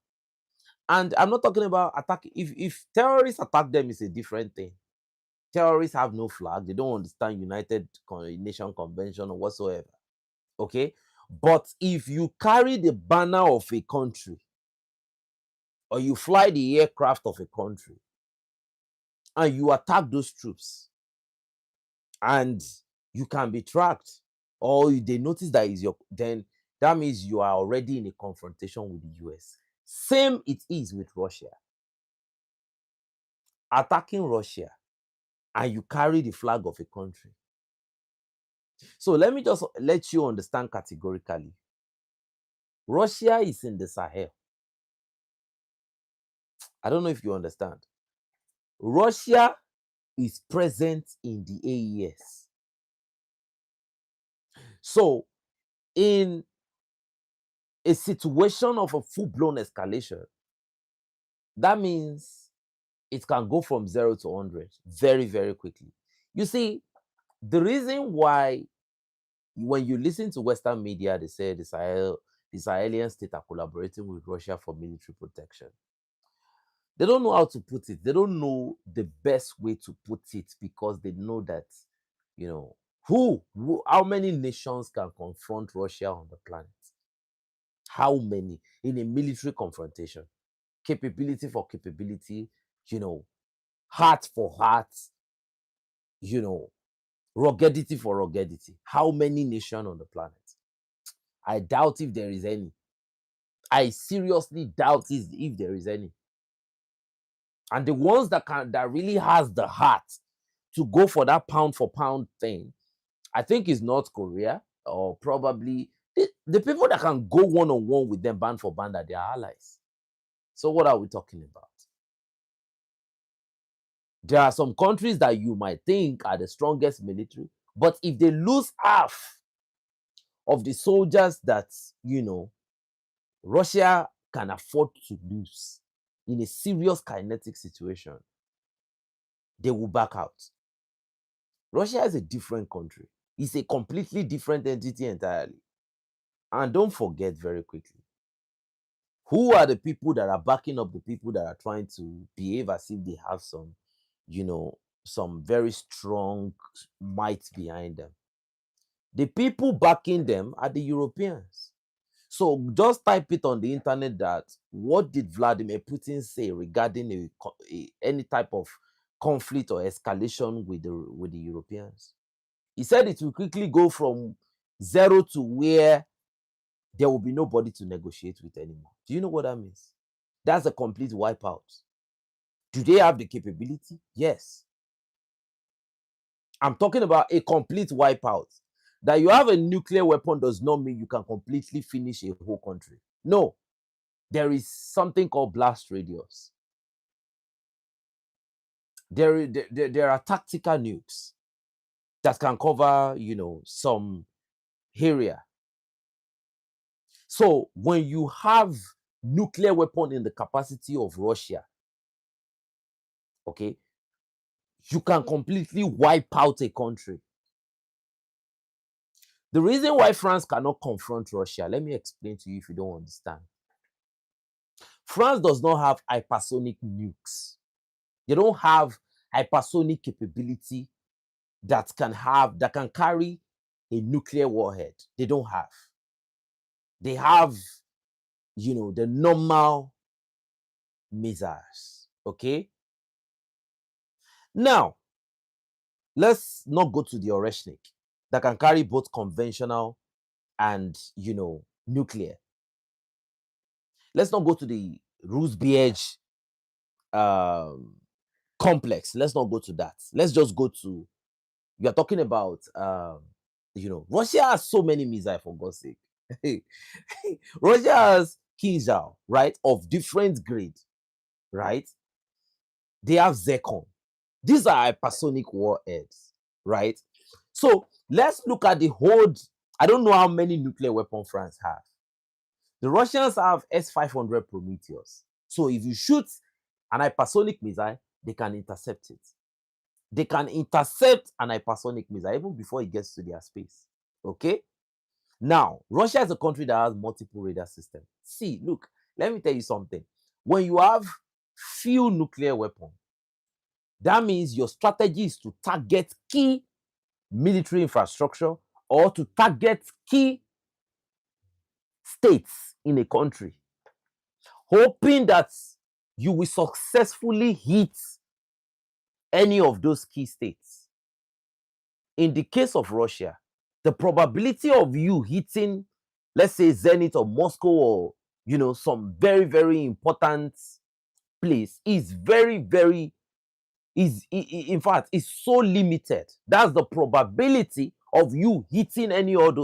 And I'm not talking about attacking. If terrorists attack them, it's a different thing. Terrorists have no flag. They don't understand United Nation Convention or whatsoever. Okay? But if you carry the banner of a country or you fly the aircraft of a country and you attack those troops and you can be tracked or they notice that is your, then that means you are already in a confrontation with the US. Same it is with Russia. Attacking Russia and you carry the flag of a country. So let me just let you understand categorically. Russia is in the Sahel. I don't know if you understand. Russia is present in the AES. So, in a situation of a full-blown escalation, that means it can go from 0 to 100 very, very quickly. You see, the reason why when you listen to Western media, they say the Sahelian states are collaborating with Russia for military protection. They don't know how to put it. They don't know the best way to put it because they know that, how many nations can confront Russia on the planet? How many in a military confrontation? Capability for capability, heart for heart, you know, ruggedity for ruggedity. How many nations on the planet? I doubt if there is any. I seriously doubt if there is any. And the ones that really has the heart to go for that pound for pound thing I think it's North Korea, or probably the people that can go one-on-one with them band for band are their allies. So what are we talking about? There are some countries that you might think are the strongest military, but if they lose half of the soldiers that, Russia can afford to lose in a serious kinetic situation, they will back out. Russia is a different country. It's a completely different entity entirely. And don't forget very quickly, who are the people that are backing up the people that are trying to behave as if they have some, some very strong might behind them? The people backing them are the Europeans. So just type it on the internet that what did Vladimir Putin say regarding any type of conflict or escalation with the Europeans. He said it will quickly go from zero to where there will be nobody to negotiate with anymore. Do you know what that means? That's a complete wipeout. Do they have the capability? Yes. I'm talking about a complete wipeout. That you have a nuclear weapon does not mean you can completely finish a whole country. No. There is something called blast radius. There are tactical nukes that can cover, some area. So when you have nuclear weapon in the capacity of Russia, okay, you can completely wipe out a country. The reason why France cannot confront Russia, let me explain to you if you don't understand. France does not have hypersonic nukes. They don't have hypersonic capability that can carry a nuclear warhead. They don't have. They have, the normal missiles. Okay. Now, let's not go to the Oreshnik that can carry both conventional and, nuclear. Let's not go to the Rusbiege complex. Let's not go to that. Let's just go to, you're talking about, Russia has so many missiles, for God's sake. Russia has Kinzhal, right, of different grade, right? They have Zircon. These are hypersonic warheads, right? So let's look at the whole. I don't know how many nuclear weapons France has. The Russians have S-500 Prometheus. So if you shoot an hypersonic missile, they can intercept it. They can intercept an hypersonic missile even before it gets to their space. Okay? Now, Russia is a country that has multiple radar systems. See, look, let me tell you something. When you have few nuclear weapons, that means your strategy is to target key military infrastructure or to target key states in a country, hoping that you will successfully hit any of those key states. In the case of Russia, the probability of you hitting, let's say, Zenit or Moscow or, some very, very important place is very, very, in fact, is so limited. That's the probability of you hitting any of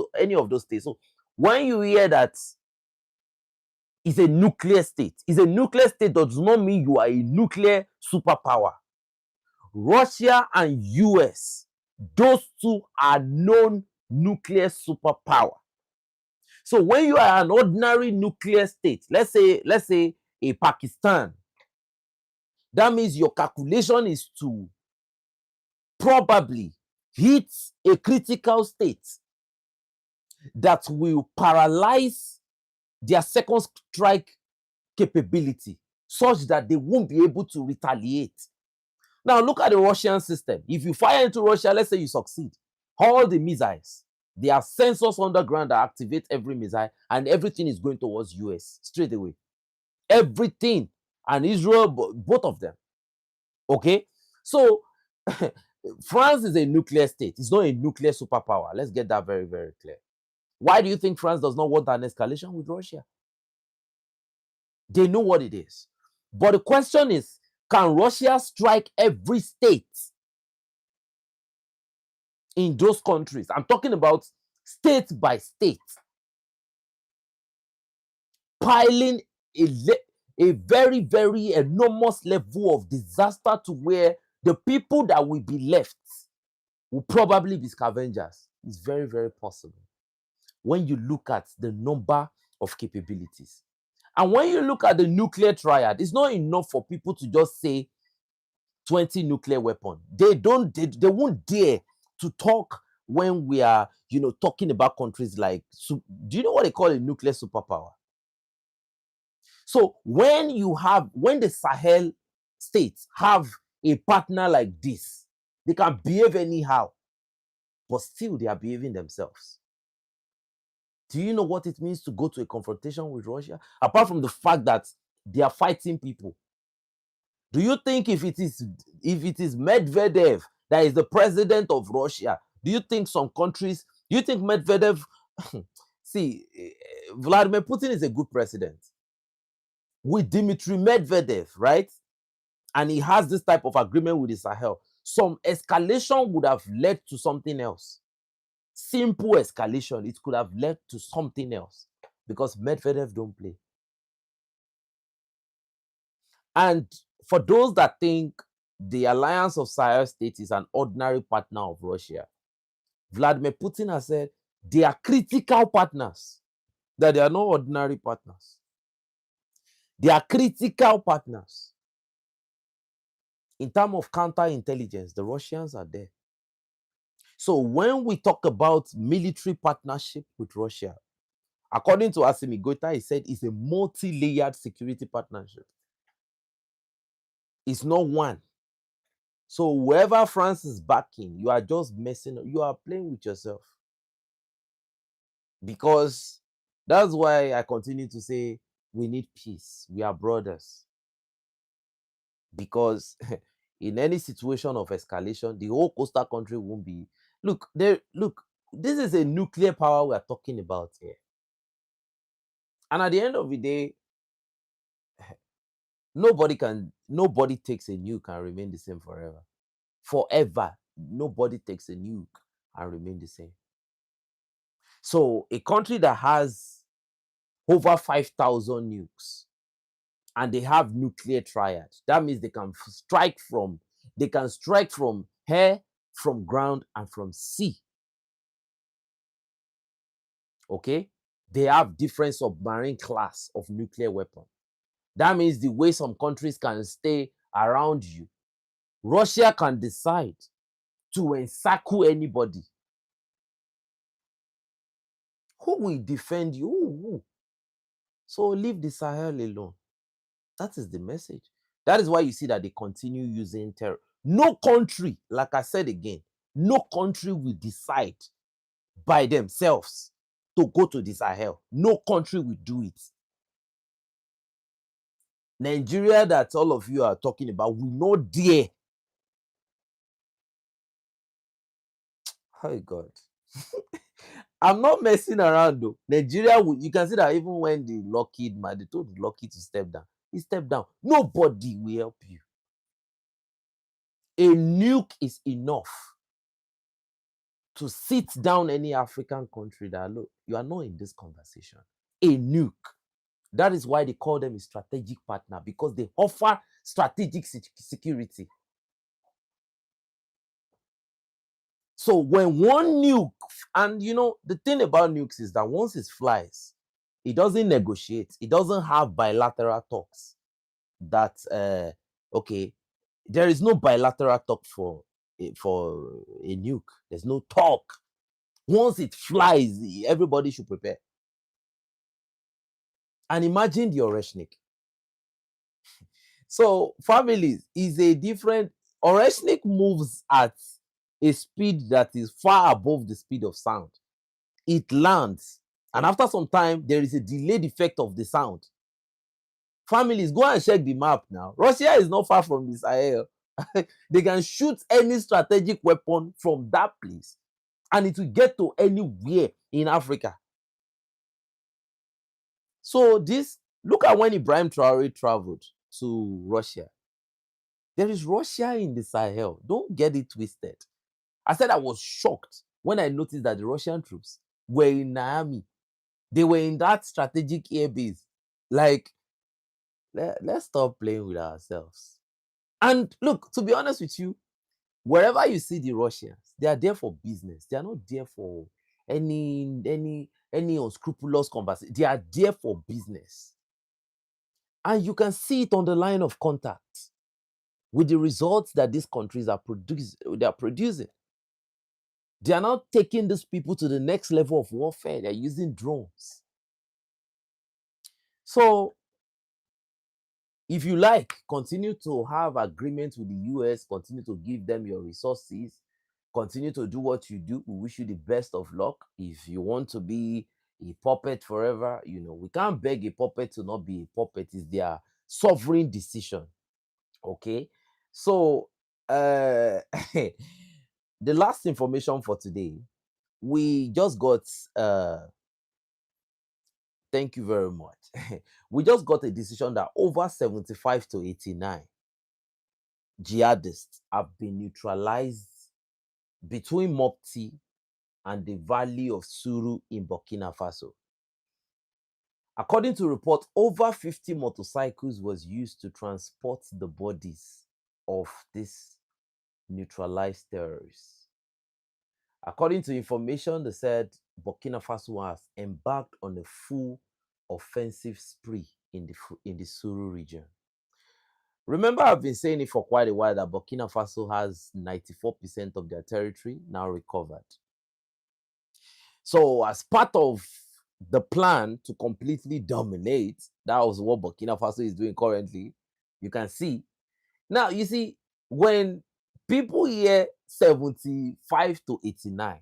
those states. So when you hear that it's a nuclear state does not mean you are a nuclear superpower. Russia and US, those two are known nuclear superpower. So when you are an ordinary nuclear state, let's say a Pakistan, that means your calculation is to probably hit a critical state that will paralyze their second strike capability such that they won't be able to retaliate. Now look at the Russian system. If you fire into Russia, let's say you succeed, all the missiles, there are sensors underground that activate every missile and everything is going towards US straight away. Everything. And Israel, both of them. Okay? So France is a nuclear state. It's not a nuclear superpower. Let's get that very, very clear. Why do you think France does not want an escalation with Russia? They know what it is. But the question is, can Russia strike every state? in those countries. I'm talking about state by state, piling a very, very enormous level of disaster to where the people that will be left will probably be scavengers. It's very, very possible when you look at the number of capabilities. And when you look at the nuclear triad, it's not enough for people to just say 20 nuclear weapons. They won't dare to talk when we are, talking about countries like, do you know what they call a nuclear superpower? So when the Sahel states have a partner like this, they can behave anyhow, but still they are behaving themselves. Do you know what it means to go to a confrontation with Russia? Apart from the fact that they are fighting people. Do you think if it is Medvedev that is the president of Russia, do you think Medvedev see, Vladimir Putin is a good president. With Dmitry Medvedev, right? And he has this type of agreement with the Sahel. Some escalation would have led to something else. Simple escalation, it could have led to something else because Medvedev don't play. And for those that think the alliance of Sahel states is an ordinary partner of Russia, Vladimir Putin has said they are critical partners, that they are not ordinary partners. They are critical partners. In terms of counterintelligence, the Russians are there. So when we talk about military partnership with Russia, according to Assimi Goita, he said it's a multi-layered security partnership. It's not one. So whoever France is backing, you are just messing up. You are playing with yourself. Because that's why I continue to say we need peace. We are brothers. Because in any situation of escalation, the whole coastal country won't be. Look, this is a nuclear power we are talking about here. And at the end of the day, nobody takes a nuke and remain the same forever. Forever, nobody takes a nuke and remain the same. So a country that has over 5,000 nukes and they have nuclear triad, that means they can strike from air, from ground, and from sea. Okay? They have different submarine class of nuclear weapon. That means the way some countries can stay around you, Russia can decide to encircle anybody. Who will defend you? Who? So leave the Sahel alone. That is the message. That is why you see that they continue using terror. No country, like I said again, no country will decide by themselves to go to the Sahel. No country will do it. Nigeria, that all of you are talking about, will not dare. Oh God. I'm not messing around though. Nigeria, you can see that even when the Lockheed man, they told Lockheed to step down. He stepped down. Nobody will help you. A nuke is enough to sit down any African country that, look, you are not in this conversation. A nuke. That is why they call them a strategic partner, because they offer strategic security. So when one nuke, and the thing about nukes is that once it flies, it doesn't negotiate. It doesn't have bilateral talks. That okay, there is no bilateral talk for a nuke. There's no talk. Once it flies, everybody should prepare. And imagine the Oreshnik. So families is a different. Oreshnik moves at a speed that is far above the speed of sound. It lands, and after some time, there is a delayed effect of the sound. Families, go and check the map now. Russia is not far from the Sahel. They can shoot any strategic weapon from that place, and it will get to anywhere in Africa. So look at when Ibrahim Traore traveled to Russia. There is Russia in the Sahel. Don't get it twisted. I said I was shocked when I noticed that the Russian troops were in Niamey. They were in that strategic air base. Like, let's stop playing with ourselves. And look, to be honest with you, wherever you see the Russians, they are there for business. They are not there for any unscrupulous conversation. They are there for business. And you can see it on the line of contact with the results that these countries are producing. They are now taking these people to the next level of warfare. They're using drones. So if you like, continue to have agreements with the US, continue to give them your resources, continue to do what you do. We wish you the best of luck. If you want to be a puppet forever, we can't beg a puppet to not be a puppet. It's their sovereign decision. Okay. So the last information for today, we just got thank you very much. We just got a decision that over 75 to 89 jihadists have been neutralized between Mopti and the valley of Suru in Burkina Faso. According to reports, over 50 motorcycles was used to transport the bodies of these neutralized terrorists. According to information, they said Burkina Faso has embarked on a full offensive spree in the Suru region. Remember, I've been saying it for quite a while that Burkina Faso has 94% of their territory now recovered. So, as part of the plan to completely dominate, that was what Burkina Faso is doing currently. You can see. Now, you see, when people hear 75 to 89,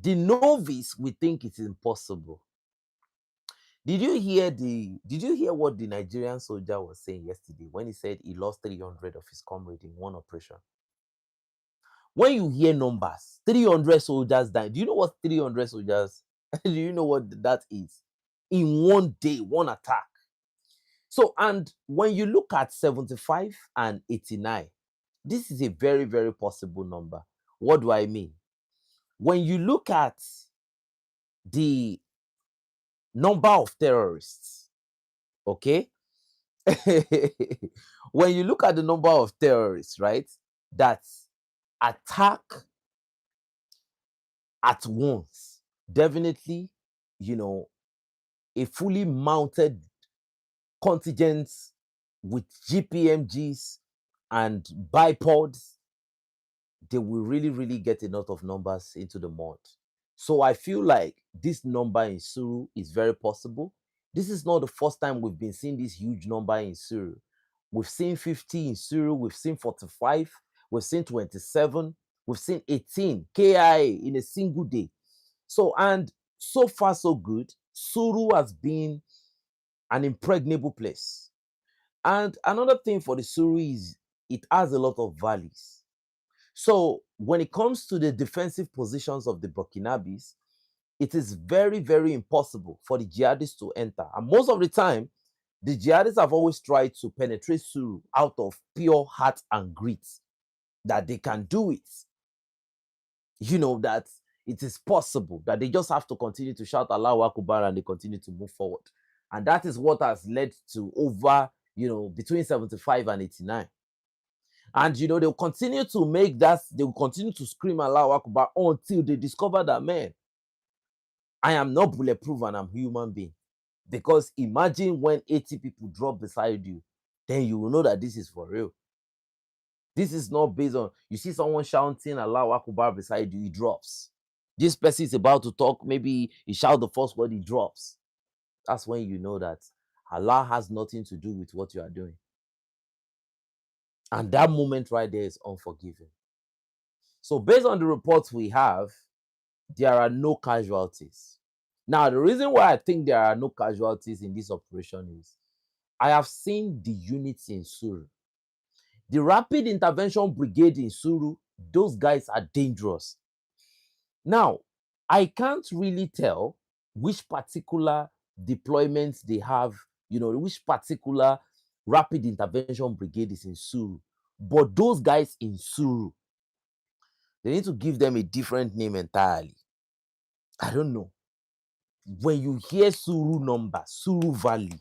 the novice will think it's impossible. Did you hear what the Nigerian soldier was saying yesterday when he said he lost 300 of his comrades in one operation? When you hear numbers, 300 soldiers died. Do you know what 300 soldiers? Do you know what that is? In one day, one attack. So, and when you look at 75 and 89, this is a very, very possible number. What do I mean? When you look at the number of terrorists, okay? When you look at the number of terrorists, right, that attack at once, definitely, a fully mounted contingent with GPMGs and bipods, they will really, really get a lot of numbers into the mud. So I feel like this number in Suru is very possible. This is not the first time we've been seeing this huge number in Suru. We've seen 50 in Suru, we've seen 45, we've seen 27, we've seen 18 KIA in a single day. So, and so far so good. Suru has been an impregnable place. And another thing for the Suru is it has a lot of valleys. So when it comes to the defensive positions of the Burkinabes, it is very, very impossible for the jihadists to enter. And most of the time, the jihadists have always tried to penetrate Suru out of pure heart and grit, that they can do it. That it is possible, that they just have to continue to shout Allahu Akbar and they continue to move forward. And that is what has led to over, between 75 and 89. And they'll continue to make that, they'll continue to scream Allahu Akbar until they discover that, man, I am not bulletproof and I'm a human being. Because imagine when 80 people drop beside you, then you will know that this is for real. This is not based on, you see someone shouting Allahu Akbar beside you, he drops. This person is about to talk, maybe he shout the first word, he drops. That's when you know that Allah has nothing to do with what you are doing. And that moment right there is unforgiving. So based on the reports we have, there are no casualties. Now, the reason why I think there are no casualties in this operation is I have seen the units in Suru. The Rapid Intervention Brigade in Suru, those guys are dangerous. Now, I can't really tell which particular deployments they have, which particular Rapid Intervention Brigade is in Suru. But those guys in Suru, They need to give them a different name entirely. I don't know. When you hear Suru number, Suru Valley,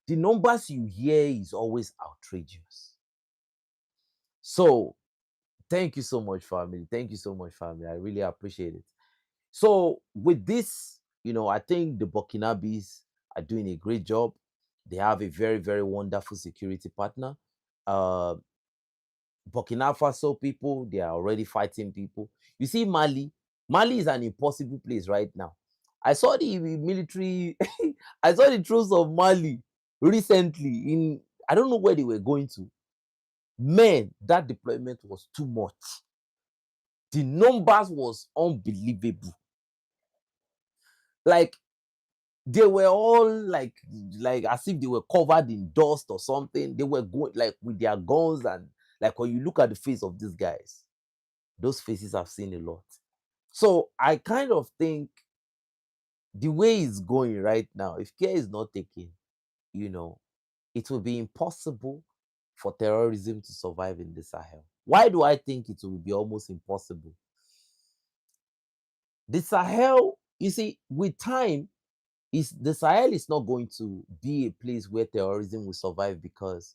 the numbers you hear is always outrageous. So thank you so much, family. Thank you so much, family. I really appreciate it. So with this, I think the Burkinabes are doing a great job. They have a very, very wonderful security partner. Uh, Burkina Faso people, they are already fighting people. You see, Mali is an impossible place right now. I saw the military, I saw the troops of Mali recently in, I don't know where they were going to. Man, that deployment was too much. The numbers was unbelievable. Like they were all like as if they were covered in dust or something. They were going like with their guns, and like when you look at the face of these guys, those faces I've seen a lot. So I kind of think the way it's going right now, if care is not taken, you know, it will be impossible for terrorism to survive in the Sahel. Why do I think it will be almost impossible? The Sahel, you see, with time, is the Sahel is not going to be a place where terrorism will survive, because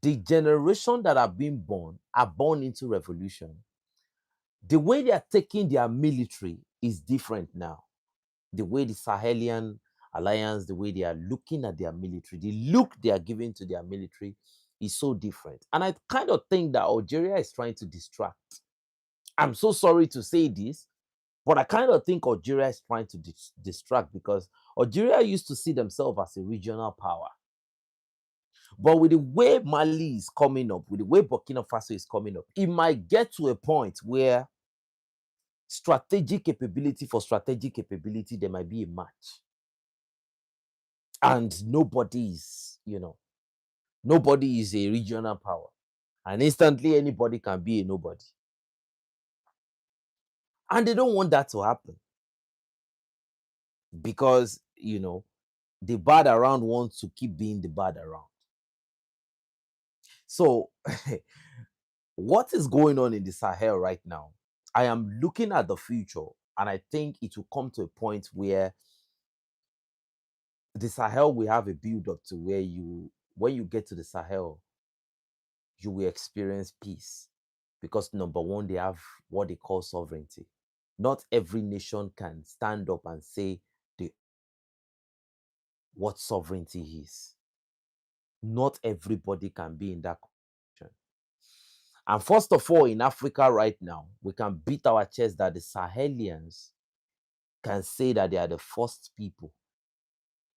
the generation that are born into revolution. The way they are taking their military is different now. The way the Sahelian alliance, the way they are looking at their military, the look they are giving to their military is so different. And I kind of think that Algeria is trying to distract. I'm so sorry to say this, but I kind of think Algeria is trying to distract, because Algeria used to see themselves as a regional power. But with the way Mali is coming up, with the way Burkina Faso is coming up, it might get to a point where strategic capability for strategic capability, there might be a match. And nobody is a regional power. And instantly anybody can be a nobody. And they don't want that to happen, because, the bad around wants to keep being the bad around. So, what is going on in the Sahel right now? I am looking at the future, and I think it will come to a point where the Sahel will have a build up to where when you get to the Sahel, you will experience peace, because number one, they have what they call sovereignty. Not every nation can stand up and say what sovereignty is. Not everybody can be in that condition. And first of all, in Africa right now, we can beat our chest that the Sahelians can say that they are the first people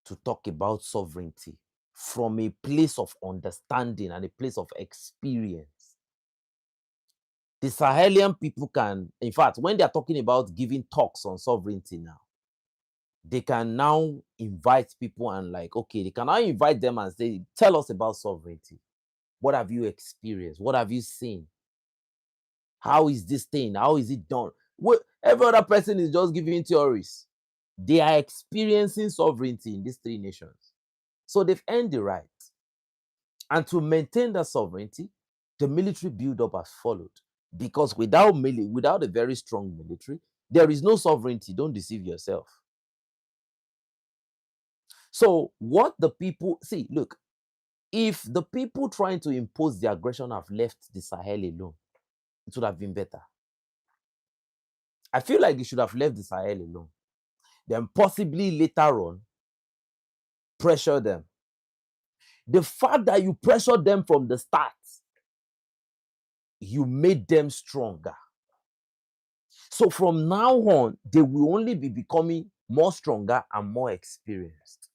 to talk about sovereignty from a place of understanding and a place of experience. The Sahelian people can, in fact, when they are talking about giving talks on sovereignty now, they can now invite people and okay, they can now invite them and say, tell us about sovereignty. What have you experienced? What have you seen? How is this thing? How is it done? Every other person is just giving theories. They are experiencing sovereignty in these three nations. So they've earned the right. And to maintain that sovereignty, the military build-up has followed. Because without a very strong military, there is no sovereignty. Don't deceive yourself. So what the people see, look, if the people trying to impose the aggression have left the Sahel alone, it would have been better. I feel like they should have left the Sahel alone. Then possibly later on, pressure them. The fact that you pressured them from the start, you made them stronger. So from now on, they will only be becoming more stronger and more experienced.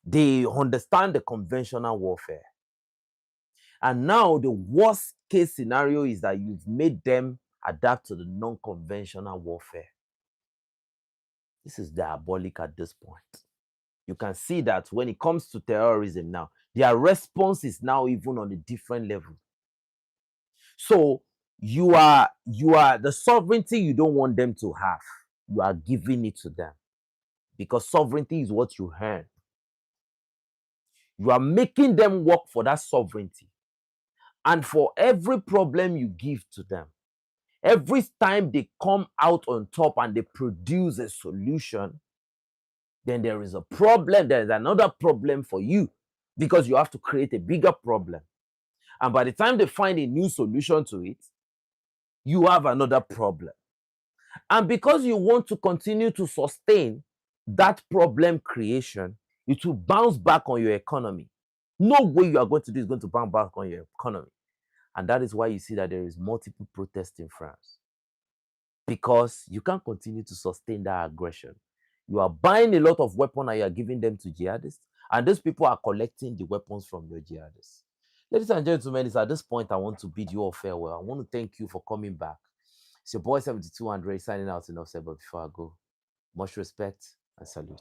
They understand the conventional warfare. And now the worst case scenario is that you've made them adapt to the non-conventional warfare. This is diabolic at this point. You can see that when it comes to terrorism now, their response is now even on a different level. So you are the sovereignty you don't want them to have. You are giving it to them, because sovereignty is what you earn. You are making them work for that sovereignty. And for every problem you give to them, every time they come out on top and they produce a solution, then there is a problem. There is another problem for you because you have to create a bigger problem. And by the time they find a new solution to it, you have another problem. And because you want to continue to sustain that problem creation, it will bounce back on your economy. No way you are going to do is going to bounce back on your economy. And that is why you see that there is multiple protests in France. Because you can't continue to sustain that aggression. You are buying a lot of weapons and you are giving them to jihadists. And those people are collecting the weapons from your jihadists. Ladies and gentlemen, it's at this point I want to bid you all farewell. I want to thank you for coming back. It's your boy 72 Andre signing out enough said, but before I go, much respect and salute.